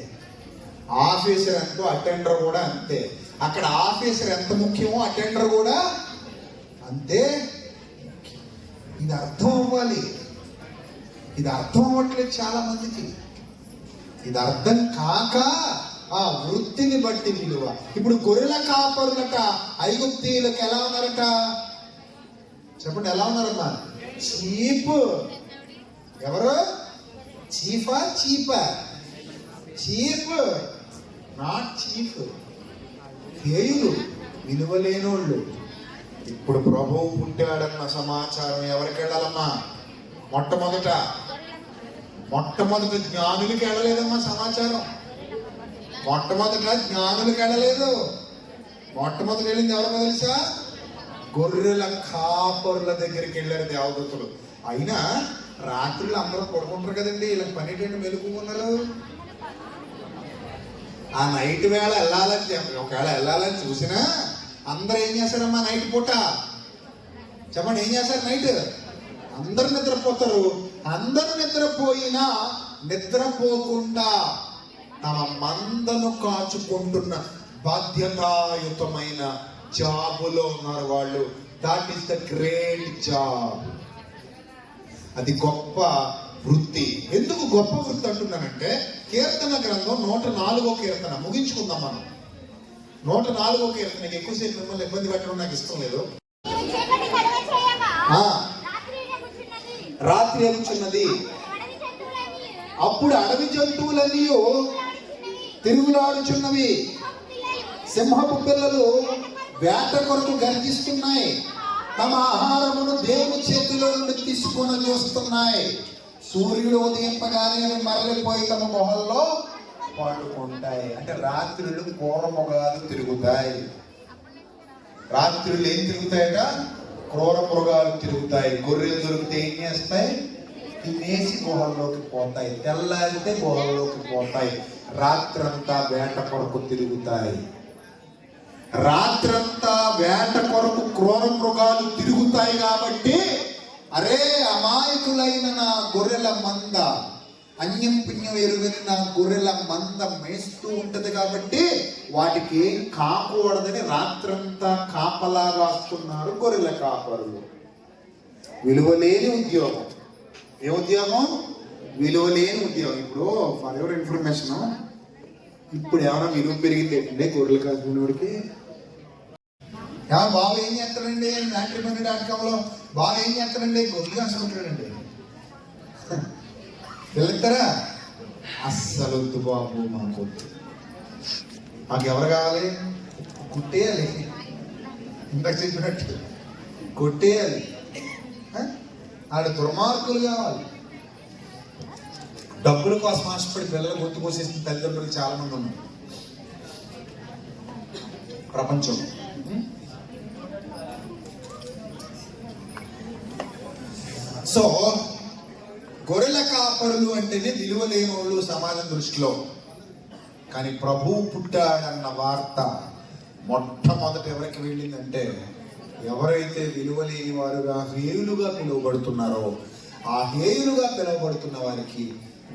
ఆఫీసర్ ఎంతో అటెండర్ కూడా అంతే. అక్కడ ఆఫీసర్ ఎంత ముఖ్యమో అటెండర్ కూడా అంతే. ఇది అర్థం అవ్వాలి. ఇది అర్థం అవ్వట్లేదు చాలా మందికి. ఇది అర్థం కాక ఆ వృత్తిని బట్టి విలువ. ఇప్పుడు గొర్రెల కాపరులట ఐగుప్తీయులకు ఎలా ఉన్నారట చెప్పండి? ఎలా ఉన్నారమ్మా? చీప్. ఎవరు? చీఫా చీపా? Cheap, not chief. హేయులు, విలువలేనోళ్ళు. ఇప్పుడు ప్రభువు పుట్టాడన్న సమాచారం ఎవరికి వెళ్ళాలమ్మా? మొట్టమొదట జ్ఞానులకి వెళ్ళలేదమ్మా సమాచారం. మొట్టమొదట జ్ఞానులకి వెళ్ళలేదు. మొట్టమొదటి వెళ్ళింది ఎవరో తెలుసా? గొర్రెల కాపరుల దగ్గరికి వెళ్ళారు దేవదూతలు. అయినా రాత్రులు అందరూ పడుకుంటారు కదండి. ఇలా పని ఏంటంటే మెలుకున్నారు. ఆ నైట్ వేళ ఒకవేళ వెళ్ళాలని చూసినా అందరూ ఏం చేస్తారమ్మా నైట్ పూట? చెప్పండి, ఏం చేస్తారు నైట్? అందరూ నిద్రపోతారు. అందరూ నిద్రపోయినా నిద్రపోకుండా తమ మందను కాచుకుంటున్న బాధ్యతాయుతమైన జాబులో ఉన్నారు వాళ్ళు. That is the great job. అది గొప్ప వృత్తి. ఎందుకు గొప్ప వృత్తి అంటున్నానంటే, కీర్తన గ్రంథం 104వ కీర్తన ముగించుకుందాం మనం. 104వ కీర్తన. ఎక్కువసేపు మిమ్మల్ని ఇబ్బంది పెట్టడం నాకు ఇష్టం లేదు. రాత్రి ఎగుచున్నది, అప్పుడు అడవి జంతువులన్నీ తిరుగులాడుచున్నవి, సింహపు పిల్లలు వేట కొరకు గర్జిస్తున్నాయి, తమ ఆహారమును దేవుని చేతిలో నుండి తీసుకొని చూస్తున్నాయి. సూర్యుడు ఉదయింపగానే మరలిపోయి తమ మొహల్లో పడుకుంటాయి. అంటే రాత్రులు క్రూరమృగాలు తిరుగుతాయి. రాత్రులు ఏం తిరుగుతాయట? క్రూర మృగాలు తిరుగుతాయి. గొర్రెలు దొరికితే ఏం చేస్తాయి? తినేసి గుహల్లోకి పోతాయి. తెల్లారితే గుహల్లోకి పోతాయి. రాత్రంతా వేట కొరకు తిరుగుతాయి. రాత్రంతా వేట కొరకు క్రూర మృగాలు తిరుగుతాయి. కాబట్టి అరే అమాయకులైన నా గొర్రెల మంద, అన్యం పుణ్యం ఎరుగని నా గొర్రెల మంద మేస్తూ ఉంటది. కాబట్టి వాటికి ఏం కాకూడదని రాత్రంతా కాపలా రాస్తున్నారు గొర్రెల కాపరులు. విలువలేని ఉద్యోగం. ఏ ఉద్యోగం? విలువలేని ఉద్యోగం. ఇప్పుడు ఫర్ ఎవర్ ఇన్ఫర్మేషన్, ఇప్పుడు ఏమైనా విలువ పెరిగింది గొర్రెలు కాసుకునేవాడికి? బాగా ఏం చేస్తాడండి మ్యాట్రిమోనీ.com బాగా ఏం చేస్తాడండి? గొర్రెలు కాసుకుంటాడండి. వెళ్తారా? అస్సలు వద్దు బాబు, మాకు ఎవరు కావాలి? కుట్టేయాలి. ఇందాక చెప్పినట్టు కొట్టేయాలి. ఆడ దుర్మార్గులు కావాలి. డబ్బుల కోసం ఆశపడి పిల్లలు గొంతు కోసేసిన తల్లిదండ్రులు చాలా మంది ఉన్నారు ప్రపంచం. సో గొర్రెల కాపరులు అంటేనే విలువ లేని వాళ్ళు సమాజం దృష్టిలో. కానీ ప్రభువు పుట్టాడన్న వార్త మొట్టమొదట ఎవరికి వెళ్ళిందంటే, ఎవరైతే విలువ లేని వారుగా హేయులుగా పిలువబడుతున్నారో ఆ హేయులుగా పిలువబడుతున్న వారికి,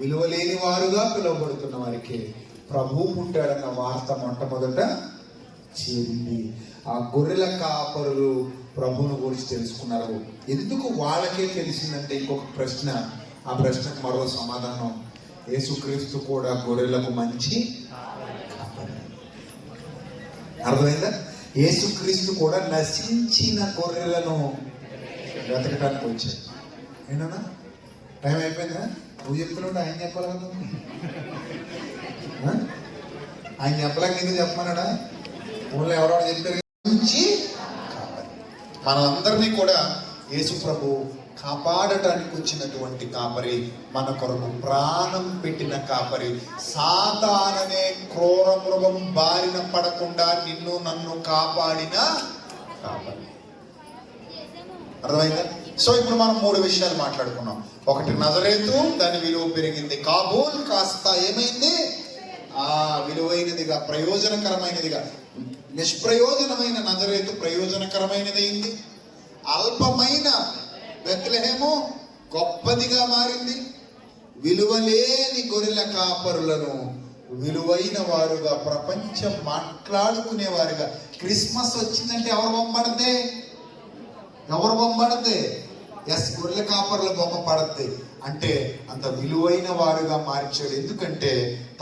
విలువ లేని వారుగా పిలువబడుతున్న వారికి ప్రభువు పుట్టాడన్న వార్త మొట్టమొదట చేరింది. ఆ గొర్రెల కాపరులు ప్రభువును గురించి తెలుసుకున్నారు. ఎందుకు వాళ్ళకే తెలిసిందంటే ఇంకొక ప్రశ్న, ఆ ప్రశ్నకు మరో సమాధానం, యేసుక్రీస్తు కూడా గొర్రెలకు మంచి కాపరి. అర్థమైందా? యేసుక్రీస్తు కూడా నశించిన గొర్రెలను వెతకడానికి వచ్చాడు. ఏనా టైం అయిపోయిందా? నువ్వు చెప్తున్నావు, ఆయన చెప్పాలి కదా. ఆయన చెప్పలేక నీకు చెప్పమన్నాడా? ఊళ్ళో ఎవరో చెప్పారు మంచి కాపరి. మనందరినీ కూడా యేసు ప్రభు కాపాడటానికి వచ్చినటువంటి కాపరి, మన కొరకు ప్రాణం పెట్టిన కాపరి, సాతాననే క్రూర మృగం బారిన పడకుండా నిన్ను నన్ను కాపాడిన కాపరి. అర్థమైందా? సో ఇప్పుడు మనం 3 విషయాలు మాట్లాడుకున్నాం. ఒకటి నజరేతు, దాని విలువ పెరిగింది. కాబూల్ కాస్త ఏమైంది? విలువైనదిగా, ప్రయోజనకరమైనదిగా. నిష్ప్రయోజనమైన నజరేతు ప్రయోజనకరమైనది అయింది. అల్పమైన బెత్లెహేము గొప్పదిగా మారింది. విలువలేని గొర్రెల కాపరులను విలువైన వారుగా, ప్రపంచం మాట్లాడుకునేవారుగా. క్రిస్మస్ వచ్చిందంటే ఎవరు బొమ్మపడద్దే? ఎవరు బొమ్మపడద్దే? ఎస్, గొర్రెల కాపరుల బొమ్మ పడద్ది. అంటే అంత విలువైన వారుగా మార్చాడు. ఎందుకంటే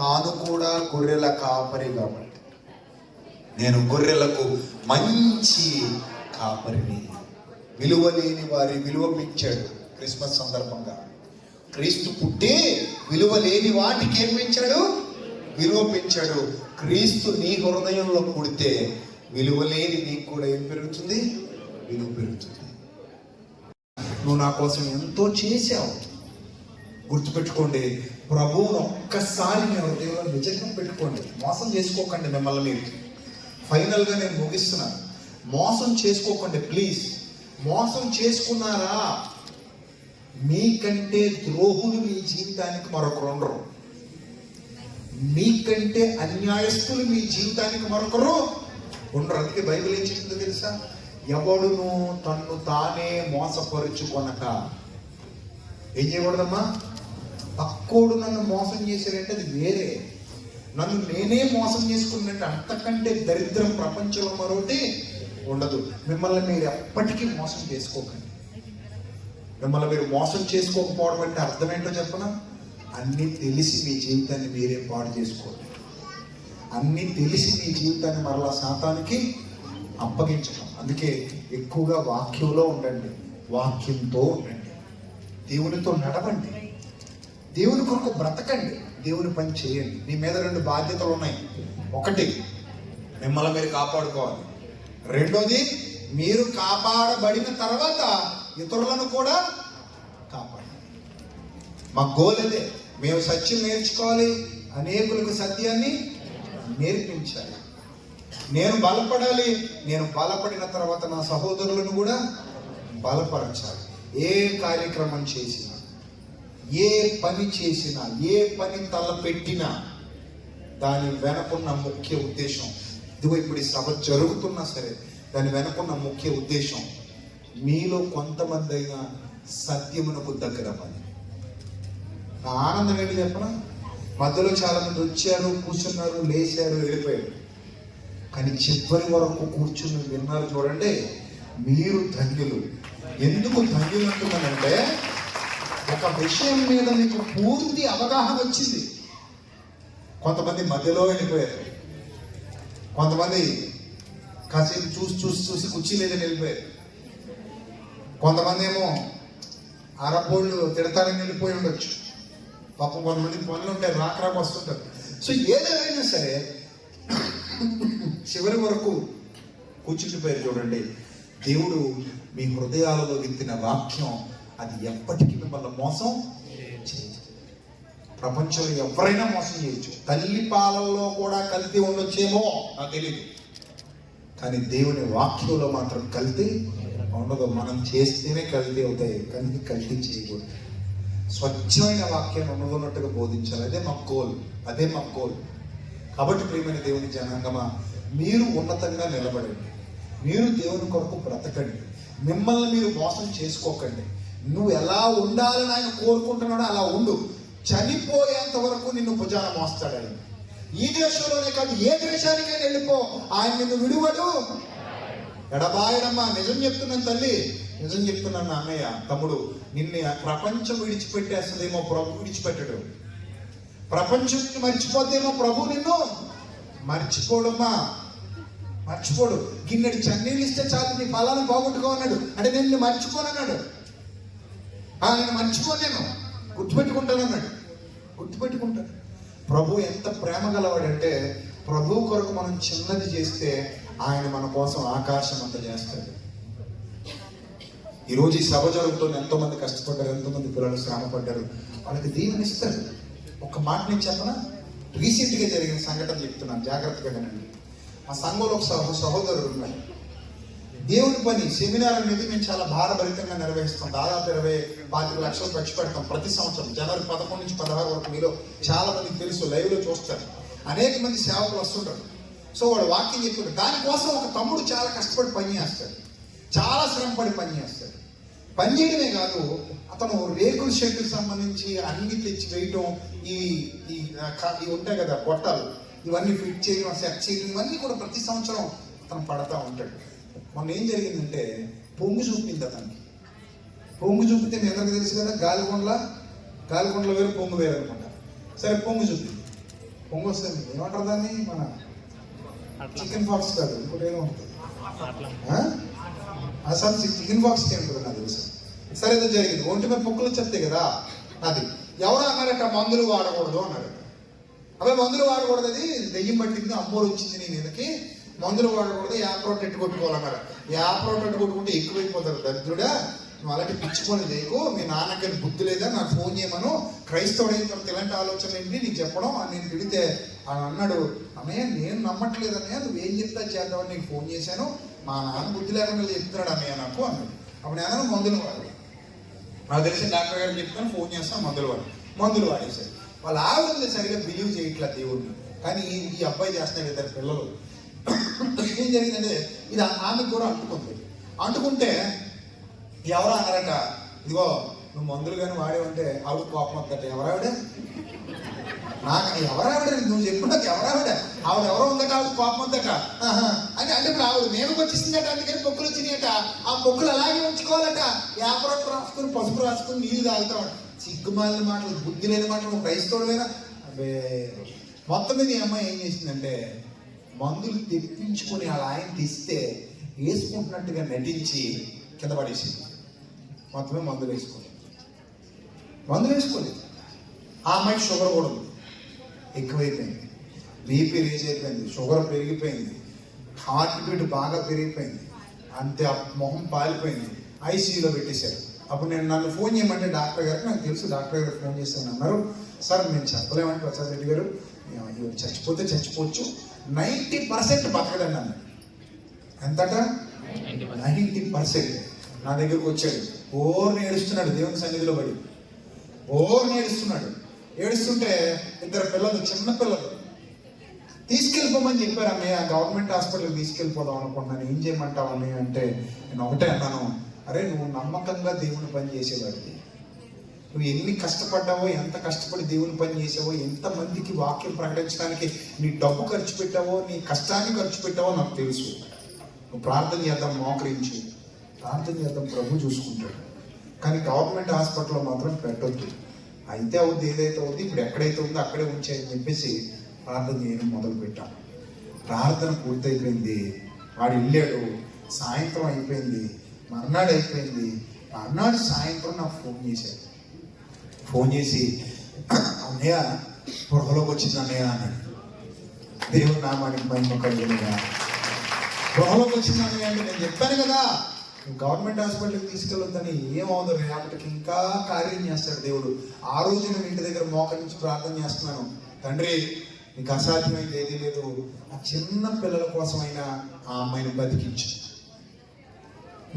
తాను కూడా గొర్రెల కాపరి కాబట్టి. నేను గొర్రెలకు మంచి కాపరిని. విలువ లేని వారి విలువ పెంచాడు. క్రిస్మస్ సందర్భంగా క్రీస్తు పుట్టి విలువ లేని వాటికి ఏం పెంచాడు? విలువ పెంచాడు. క్రీస్తు నీ హృదయంలో పుడితే విలువ లేని నీకు కూడా ఏం పెరుగుతుంది? విలువ పెరుగుతుంది. నువ్వు నా కోసం ఎంతో చేశావు. గుర్తుపెట్టుకోండి, ప్రభువును ఒక్కసారి మీ హృదయంలో నిజంగా పెట్టుకోండి. మోసం చేసుకోకండి మిమ్మల్ని మీరు. ఫైనల్గా నేను ముగిస్తున్నాను. మోసం చేసుకోకండి ప్లీజ్. మోసం చేసుకున్నారా, మీకంటే ద్రోహులు మీ జీవితానికి మరొకరు ఉండరు. మీకంటే అన్యాయస్తులు మీ జీవితానికి మరొకరు ఉండరు. అందుకే బైబిల్ ఏం చెప్తుందో తెలుసా? ఎవడును తన్ను తానే మోసపరుచుకొనక. ఏం చేయకూడదమ్మా? పక్కోడు నన్ను మోసం చేశాడంటే అది వేరే. నన్ను నేనే మోసం చేసుకున్నట్టు అంతకంటే దరిద్రం ప్రపంచంలో మరొకటి ఉండదు. మిమ్మల్ని మీరు ఎప్పటికీ మోసం చేసుకోకండి. మిమ్మల్ని మీరు మోసం చేసుకోకపోవడం అంటే అర్థం ఏంటో చెప్పనా? అన్నీ తెలిసి మీ జీవితాన్ని మీరే పాడు చేసుకోండి. అన్నీ తెలిసి మీ జీవితాన్ని మరలా సాతానికి అప్పగించడం. అందుకే ఎక్కువగా వాక్యంలో ఉండండి, వాక్యంతో ఉండండి, దేవునితో నడవండి, దేవుని కొరకు బ్రతకండి, దేవుని పని చేయండి. మీ మీద 2 బాధ్యతలు ఉన్నాయి. ఒకటి, మిమ్మల్ని మీరు కాపాడుకోవాలి. రెండోది, మీరు కాపాడబడిన తర్వాత ఇతరులను కూడా కాపాడాలి. మా గోల్ అదే. మేము సత్యం నేర్చుకోవాలి, అనేకులకు సత్యాన్ని నేర్పించాలి. నేను బలపడాలి, నేను బలపడిన తర్వాత నా సహోదరులను కూడా బలపరచాలి. ఏ కార్యక్రమం చేసినా, ఏ పని చేసినా, ఏ పని తలపెట్టినా దాని వెనకున్న ముఖ్య ఉద్దేశం, ఇదిగో ఇప్పుడు ఈ సభ జరుగుతున్నా సరే దాని వెనకున్న ముఖ్య ఉద్దేశం మీలో కొంతమంది అయినా సత్యమునకు దగ్గర పని. నా ఆనందం ఏంటి చెప్పనా? మధ్యలో చాలా మంది వచ్చారు, కూర్చున్నారు, లేచారు, వెళ్ళిపోయారు. కానీ చివరి వరకు కూర్చుని విన్నారు చూడండి, మీరు ధన్యులు. ఎందుకు ధన్యులు అంటున్నానంటే, ఒక విషయం మీద మీకు పూర్తి అవగాహన వచ్చింది. కొంతమంది మధ్యలో వెళ్ళిపోయారు, కొంతమంది కాసేపు చూసి కుర్చీ లేదని వెళ్ళిపోయారు, కొంతమంది ఏమో అరపోళ్ళు తిడతారని వెళ్ళిపోయి ఉండొచ్చు. పాపం కొంతమంది పనులు ఉంటాయి, రాకరాకు వస్తుంటారు. సో ఏదైనా సరే చివరి వరకు కూర్చుండిపోయారు చూడండి. దేవుడు మీ హృదయాలలో విత్తిన వాక్యం అది ఎప్పటికీ మిమ్మల్ని మోసం చేయదు. ప్రపంచంలో ఎవరైనా మోసం చేయొచ్చు. తల్లి పాలల్లో కూడా కల్తీ ఉండొచ్చేమో నాకు తెలియదు, కానీ దేవుని వాక్యంలో మాత్రం కల్తీ ఉండదు. మనం చేస్తేనే కల్తీ అవుతాయి, కానీ కల్తీ చేయకూడదు. స్వచ్ఛమైన వాక్యాన్ని ఉన్నదన్నట్టుగా బోధించాలి. అదే మా గోల్, అదే మా గోల్. కాబట్టి ప్రియమైన దేవుని జనాంగమా, మీరు ఉన్నతంగా నిలబడండి, మీరు దేవుని కొరకు బ్రతకండి, మిమ్మల్ని మీరు మోసం చేసుకోకండి. నువ్వు ఎలా ఉండాలని ఆయన కోరుకుంటున్నాడో అలా ఉండు. చనిపోయేంత వరకు నిన్ను భుజాన మోస్తాడు ఆయన. ఈ దేశంలోనే కాదు, ఏ దేశానికైనా వెళ్ళిపో, ఆయన నిన్ను విడువడు, ఎడబాయడమ్మా. నిజం చెప్తున్నాను తల్లి, నిజం చెప్తున్నాను అన్నయ్య, తమ్ముడు, నిన్ను ప్రపంచం విడిచిపెట్టేస్తుందేమో, ప్రభు విడిచిపెట్టడు. ప్రపంచం మర్చిపోతేమో ప్రభు నిన్ను మర్చిపోడమ్మా, మర్చిపోడు. గిన్నెడు చన్నీళ్ళు ఇస్తే చాలు నీ ఫలాన్ని పోగొట్టుకో అన్నాడు. అంటే నేను మర్చిపోనన్నాడు. నేను మర్చిపోను, నేను గుర్తుపెట్టుకుంటాను అన్నాడు. గుర్తుపెట్టుకుంటాను. ప్రభు ఎంత ప్రేమ గలవాడంటే, ప్రభు కొరకు మనం చిన్నది చేస్తే ఆయన మన కోసం ఆకాశం అంతా చేస్తాడు. ఈరోజు ఈ సభ జరుగుతుంది, ఎంతోమంది కష్టపడ్డారు, ఎంతోమంది పిల్లలు శ్రమ పడ్డారు, వాళ్ళకి దీవెనిస్తాడు. ఒక మాట నేను చెప్పనా, రీసెంట్గా జరిగిన సంఘటన చెప్తున్నాను, జాగ్రత్తగా వినండి. మా సంఘంలో ఒక సహోదరుడు ఉన్నారు. దేవుని పని సెమినార్ అనేది మేము చాలా భారభరితంగా నిర్వహిస్తాం. దాదాపు 20-25 లక్షలు ఖర్చు పెడతాం ప్రతి సంవత్సరం. జనవరి 11 నుంచి 16 వరకు మీలో చాలా మందికి తెలుసు, లైవ్లో చూస్తారు. అనేక మంది సేవకులు వస్తుంటారు. సో వాడు వాక్యం చెప్పాడు. దానికోసం ఒక తమ్ముడు చాలా కష్టపడి పని చేస్తాడు, చాలా శ్రమపడి పని చేస్తాడు. పని చేయడమే కాదు, అతను రేకుల షెడ్కి సంబంధించి అన్ని తెచ్చి వేయటం, ఈ ఉంటాయి కదా గొట్టాలు, ఇవన్నీ ఫిట్ చేయడం, సెట్ చేయడం, ఇవన్నీ కూడా ప్రతి సంవత్సరం అతను పడతా ఉంటాడు. మొన్న ఏం జరిగిందంటే, పొంగు చూపింది అతనికి. పొంగు చూపితే మీ అందరికీ తెలుసు కదా, గాలికొండలో వేరు, పొంగు వేరు అనమాట. సరే, పొంగు చూపింది. పొంగు వస్తే ఏమంటారు దాన్ని, మన చికెన్ పాక్స్ కాదు, ఇంకోటి ఏదో ఉంటుంది, అసలు చికెన్ పాక్స్ ఉంటుంది నాకు తెలుసు. సరే, ఏదో జరిగింది. ఒంటి మీద పొక్కులు చెప్తాయి కదా, అది ఎవరు అన్నారట, మందులు వాడకూడదు అన్నారట. అబ్బాయి మందులు వాడకూడదు, అది దెయ్యం పట్టింది, అమ్మోరు వచ్చింది నీ మీదకి, మందులు వాడకూడదు, యాప్రోట్ ఎట్టు కొట్టుకోవాలన్నారు. యాప్రోట్ ఎట్టు కొట్టుకుంటే ఎక్కువైపోతారు దరిద్రుడా, నువ్వు అలాంటి పిచ్చుకొని చేయకు, మీ నాన్నకి బుద్ధి లేదా, నాకు ఫోన్ చేయమను, క్రైస్తవుడైన తర్వాత ఇలాంటి ఆలోచన ఏంటి నీకు చెప్పడం అని నేను తిడితే అని అన్నాడు. అన్నయ్య నేను నమ్మట్లేదు అన్నయ్య, నువ్వేం చెప్తా చేద్దామని నీకు ఫోన్ చేశాను, మా నాన్న బుద్ధి లేకుండా చెప్తున్నాడు అన్నయ్య నాకు అన్నాడు. అప్పుడు నేను మందులు వాడు, నాకు తెలిసిన డాక్టర్ గారు చెప్తాను, ఫోన్ చేస్తాను, మందులు వాడేశారు. వాళ్ళ ఆవిడ సరిగా బిలీవ్ చేయట్లా దేవుడిని, కానీ ఈ అబ్బాయి చేస్తున్నాడు, 2 పిల్లలు. ఏం జరిగిందంటే, ఇది ఆమెకు కూడా అంటుకుంటే ఎవరో అన్నారట, ఇదిగో నువ్వు మందులు కానీ వాడేవంటే ఆవిడ కోపం వద్దట. ఎవరావిడ? నాకు ఎవరావిడ, నువ్వు చెప్పు నాకు ఎవరావిడ, ఎవరో ఉందట, ఆవిడ కోపం వద్దట అని. అంటే ఇప్పుడు ఆవిడ మీదకి వచ్చేసిందట, అందుకని పొక్కులు వచ్చినాయట. ఆ పొక్కులు అలాగే ఉంచుకోవాలట, యాపరొట్టు రాసుకుని, పసుపు రాసుకుని నీళ్ళు తాగుతామట. సిగ్గుమాలిన మాటలు, బుద్ధి లేని మాటలు, క్రైస్తవుడైనా అబ్బే. మొత్తం మీద ఈ అమ్మాయి ఏం చేసిందంటే, మందులు తెప్పించుకుని అలా ఆయన తీస్తే వేసుకుంటున్నట్టుగా నటించి కింద పడేసింది. మొత్తమే మందులు వేసుకోలేదు. ఆ అమ్మాయికి షుగర్ కూడా ఉంది, ఎక్కువైపోయింది, బీపీ రేజ్ అయిపోయింది, షుగర్ పెరిగిపోయింది, హార్ట్ బీట్ బాగా పెరిగిపోయింది, అంతే మొహం పాలిపోయింది. ఐసీయూలో పెట్టేశారు. అప్పుడు నన్ను ఫోన్ చేయమంటే డాక్టర్ గారికి, నాకు తెలుసు డాక్టర్ గారు ఫోన్ చేశాను అన్నారు. సార్ మేము చెప్పలేమంటే ప్రసాద్ రెడ్డి గారు, చచ్చిపోతే చచ్చిపోవచ్చు, 90% బతకడండి అన్నాడు. ఎంతట? 90%. నా దగ్గరకు వచ్చాడు, ఓర్ని ఏడుస్తున్నాడు, దేవుని సన్నిధిలో పడి ఓర్ని ఏడుస్తుంటే 2 పిల్లలు, చిన్న పిల్లలు, తీసుకెళ్ళిపోమని చెప్పారు. అన్నయ్య గవర్నమెంట్ హాస్పిటల్కి తీసుకెళ్ళిపోదాం అనుకున్నాను, ఏం చేయమంటావు అన్నయ్య అంటే, నేను ఒకటే అన్నాను, అరే నువ్వు నమ్మకంగా దేవుని పని చేసేవాడివి, నువ్వు ఎన్ని కష్టపడ్డావో, ఎంత కష్టపడి దేవుని పని చేసావో, ఎంతమందికి వాక్యం ప్రకటించడానికి నీ డబ్బు ఖర్చు పెట్టావో, నీ కష్టాన్ని ఖర్చు పెట్టావో నాకు తెలుసు. నువ్వు ప్రార్థన చేద్దాం, మోకరించి ప్రార్థన చేద్దాం, ప్రభు చూసుకుంటాడు. కానీ గవర్నమెంట్ హాస్పిటల్లో మాత్రం పెట్టొద్దు, అయితే అవుద్ది, ఏదైతే అవుద్ది, ఇప్పుడు ఎక్కడైతే ఉందో అక్కడే ఉంచాయని చెప్పేసి ప్రార్థన చేయడం మొదలుపెట్టాను. ప్రార్థన పూర్తయిపోయింది, వాడు వెళ్ళాడు, సాయంత్రం అయిపోయింది, మర్నాడు అయిపోయింది. మర్నాడు సాయంత్రం నాకు ఫోన్ చేసి అన్నయ్య పొరలోకి వచ్చింది అన్నయ్య అన్నాడు. దేవుని నామానికి మహిమ కలుగునుగా. గృహలోకి వచ్చిందని అంటే నేను చెప్పాను కదా, గవర్నమెంట్ హాస్పిటల్కి తీసుకెళ్ళొద్దని. ఏమవుతుంది, రేపటికి ఇంకా కార్యం చేస్తాడు దేవుడు. ఆ రోజు నేను ఇంటి దగ్గర మోకరించి ప్రార్థన చేస్తున్నాను, తండ్రి నీకు అసాధ్యమైంది ఏదీ లేదు, ఆ చిన్న పిల్లల కోసమైనా ఆ అమ్మాయిని బతికించు.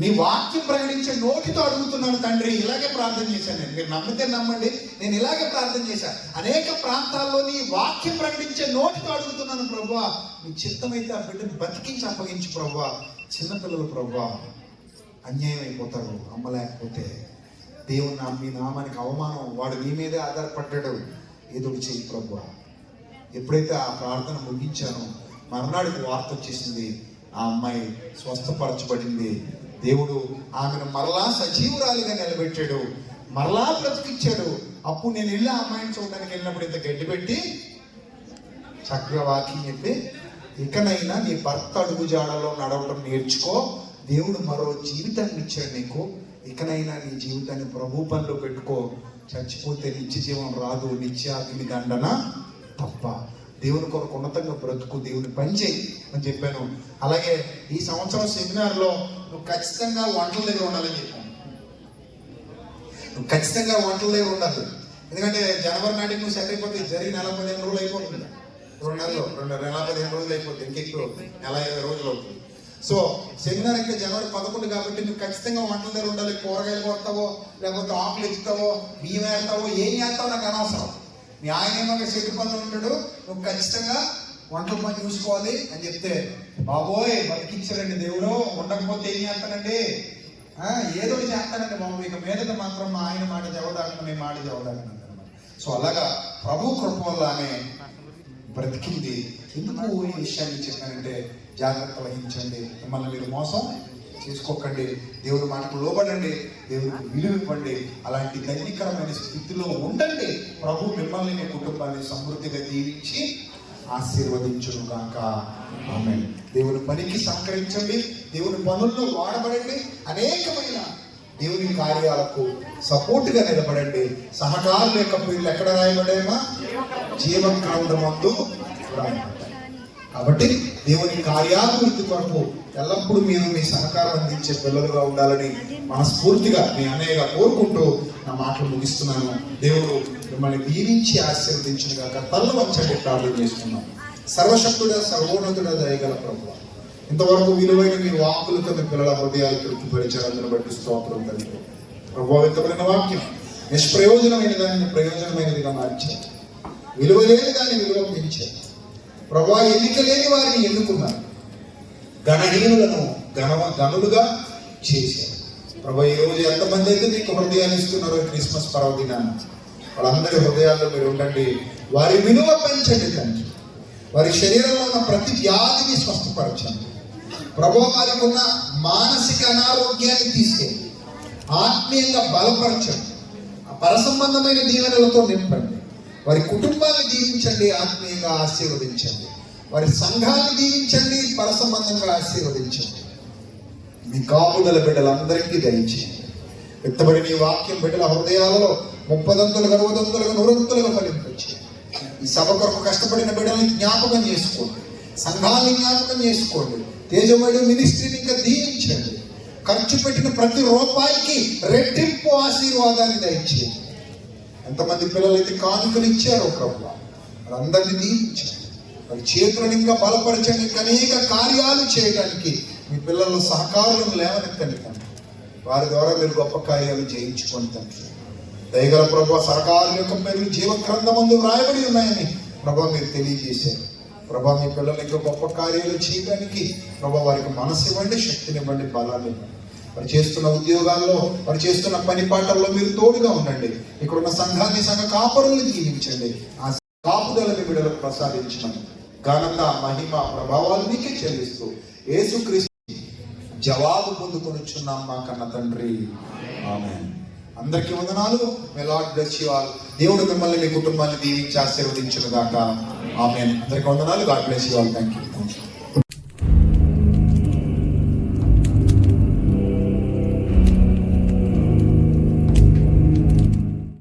నీ వాక్యం ప్రకటించే నోటితో అడుగుతున్నాను తండ్రి. ఇలాగే ప్రార్థన చేశాను నేను, మీరు నమ్మితే నమ్మండి, నేను ఇలాగే ప్రార్థన చేశాను. అనేక ప్రాంతాల్లో నీ వాక్యం ప్రకటించే నోటితో అడుగుతున్నాను ప్రభువా, నీ చిత్తమైతే ఆ బిడ్డను బతికించి అప్పగించు ప్రభువా. చిన్నపిల్లలు ప్రభువా అన్యాయం అయిపోతారు అమ్మ లేకపోతే. దేవుని మీ నామానికి అవమానం, వాడు నీ మీదే ఆధారపడ్డాడు, ఏదో చెయ్యి ప్రభువా. ఎప్పుడైతే ఆ ప్రార్థన ముగించానో మర్నాడికి వార్త వచ్చేసింది, ఆ అమ్మాయి స్వస్థపరచబడింది. దేవుడు ఆమెను మరలా సజీవురాలిగా నిలబెట్టాడు, మరలా బ్రతికిచ్చాడు. అప్పుడు నేను వెళ్ళి ఆ అమ్మాయిని చూడడానికి వెళ్ళినప్పుడు ఇంత గడ్డి పెట్టి చక్కగా వాకింగ్ చెప్పి, ఇకనైనా నీ భర్త అడుగు జాడలో నడవడం నేర్చుకో, దేవుడు మరో జీవితాన్ని ఇచ్చాడు నీకు, ఇకనైనా నీ జీవితాన్ని ప్రభు పనిలో పెట్టుకో, చచ్చిపోతే నిత్య జీవం రాదు, నిత్యాగ్ని దండన తప్ప. దేవుని కొరకు ఉన్నతంగా బ్రతుకు, దేవుని పని చేయి అని చెప్పాను. అలాగే ఈ సంవత్సరం సెమినార్లో నువ్వు ఖచ్చితంగా వంటల దగ్గర ఉండాలని చెప్పాను. నువ్వు ఖచ్చితంగా వంటల దగ్గర ఉండాలి. ఎందుకంటే జనవరి నాటికి నువ్వు సెట్ అయిపోతే జరిగి 15 రోజులు అయిపోతుంది, 2 నెలలు 15 రోజులు అయిపోతుంది, ఇంకెక్కువ 20 రోజులు అవుతుంది. సో సెమినార్ ఇంకా జనవరి 11 కాబట్టి నువ్వు ఖచ్చితంగా వంటల దగ్గర ఉండాలి. కూరగాయలు కొడతావో, లేకపోతే ఆకులు ఎత్తుతావో, బియ్యం వేస్తావో, ఏం చేస్తావో నాకు అనవసరం. మీ ఆయన ఏమో చెట్టు పనులు ఉంటాడు, నువ్వు ఖచ్చితంగా వంటల పని చూసుకోవాలి అని చెప్తే, బాబోయ్ బతికించారండి దేవుడు, ఉండకపోతే ఏం చేస్తానండి, ఏదో చేస్తానండి బాబు, ఇక మీదట మాత్రం మా ఆయన మాట జవదాకుండా మీ మాట జవదాకుండా. సో అలాగా ప్రభు కృప వల్ల ఆమె బ్రతికింది. ఎందుకు ఈ విషయాన్ని చెప్పానంటే, జాగ్రత్త వహించండి, మిమ్మల్ని మీరు మోసం చేసుకోకండి, దేవుడి మాటకు లోబడండి, దేవుడికి విలువ ఇవ్వండి, అలాంటి దైవికరమైన స్థితిలో ఉండండి. ప్రభు మిమ్మల్ని మీ కుటుంబాన్ని సమృద్ధిగా దీవించి ఆశీర్వదించును గాక. ఆమేన్. దేవుని పనికి సహకరించండి, దేవుని పనుల్లో వాడబడండి, అనేకమైన దేవుని కార్యాలకు సపోర్టుగా నిలబడండి. సహకారుల యొక్క పేర్లు ఎక్కడ రాయబడేమా? జీవగ్రంథమందు రాయబడ్డాయి. కాబట్టి దేవుని కార్యాభివృద్ధి కొరకు ఎల్లప్పుడూ మీరు మీ సహకారం అందించే పిల్లలుగా ఉండాలని మనస్ఫూర్తిగా మీ అన్నయ్యగా కోరుకుంటూ నా మాటలు ముగిస్తున్నాను. దేవుడు మిమ్మల్ని దీవించి ఆశీర్వదించిన గాక. తల్ల వంచండి, ప్రార్థన చేస్తున్నాం. సర్వశక్తుడ, సర్వోన్నతుడ, దయగల ప్రభువా, ఇంతవరకు విలువైన మీ వాక్కులతో మీ పిల్లల హృదయాలు తృప్తిపరిచారని బట్టి స్తోత్రం తండ్రి. ప్రభావితమైన వాక్యం నిష్ప్రయోజనమైన దాన్ని ప్రయోజనమైనదిగా మార్చారు, విలువ లేని దాన్ని విలువ పెంచారు. ప్రభా ఎన్నిక లేని వారిని ఎన్నుకున్నారు, గణహీనులను గనులుగా చేశారు. ప్రభా ఈ రోజు ఎంతమంది అయితే మీకు హృదయాన్ని ఇస్తున్నారో క్రిస్మస్ పర్వదినాన్ని, వాళ్ళందరి హృదయాల్లో మీరు ఉండండి, వారి విలువ పెంచండి తండ్రి. వారి శరీరంలో ఉన్న ప్రతి వ్యాధిని స్వస్థపరచండి ప్రభా. వారికి ఉన్న మానసిక అనారోగ్యాన్ని తీసుకెళ్ళి ఆత్మీయంగా బలపరచండి, పరసంబంధమైన దీవెనలతో నింపండి. వారి కుటుంబాన్ని దీవించండి, ఆత్మీయంగా ఆశీర్వదించండి. వారి సంఘాన్ని దీవించండి, పరసంబంధంగా ఆశీర్వదించండి. మీ కాపుదల బిడ్డలందరికీ దయచేయండి. ఎత్తబడి నీ వాక్యం బిడ్డల హృదయాలలో 30 60 100 ఫలింపచేయండి. ఈ సభ కొరకు కష్టపడిన బిడ్డల్ని జ్ఞాపకం చేసుకోండి, సంఘాన్ని జ్ఞాపకం చేసుకోండి. తేజమయుడు మినిస్ట్రీని ఇంకా దీవించండి. ఖర్చు పెట్టిన ప్రతి రూపాయికి రెట్టింపు ఆశీర్వాదాన్ని దయచేయండి. ఎంతమంది పిల్లలైతే కానుకలు ఇచ్చారో ప్రభు, వాళ్ళందరినీ దీవించండి. వారి చేతులను ఇంకా బలపరచండి, అనేక కార్యాలు చేయడానికి మీ పిల్లల సహకారులను లేవనెత్తండి తండ్రి. వారి ద్వారా మీరు గొప్ప కార్యాలు చేయించుకోండి తండ్రి. దయగల ప్రభు, సహకారుల యొక్క పేర్లు జీవగ్రంథమందు వ్రాయబడి ఉన్నాయని ప్రభా మీరు తెలియజేశారు. ప్రభా మీ పిల్లల యొక్క గొప్ప కార్యాలు చేయడానికి ప్రభా వారికి మనసు ఇవ్వండి, శక్తినివ్వండి, బలాన్ని ఇవ్వండి. వారు చేస్తున్న ఉద్యోగాల్లో, వారు చేస్తున్న పని పాటల్లో మీరు తోడుగా ఉండండి. ఇక్కడున్న సంఘాన్ని, సంఘ కాపురుల్ని దీవించండి. ఆ కాపుదలని బిడ్డలకు ప్రసాదించడం ఘనత, మహిమ, ప్రభావాలు నీకే చెల్లిస్తూ యేసుక్రీస్తు జవాబు పొందుకొనిచున్నాం మా కన్న తండ్రి. ఆమేన్. అందరికీ వందనాలు. మే లార్డ్ బ్లెస్ యు ఆల్. దేవుడు మిమ్మల్ని, మీ కుటుంబాన్ని దీవించి ఆశీర్వదించును గాక. ఆమేన్. అందరికీ వందనాలు. God bless you all. Thank you.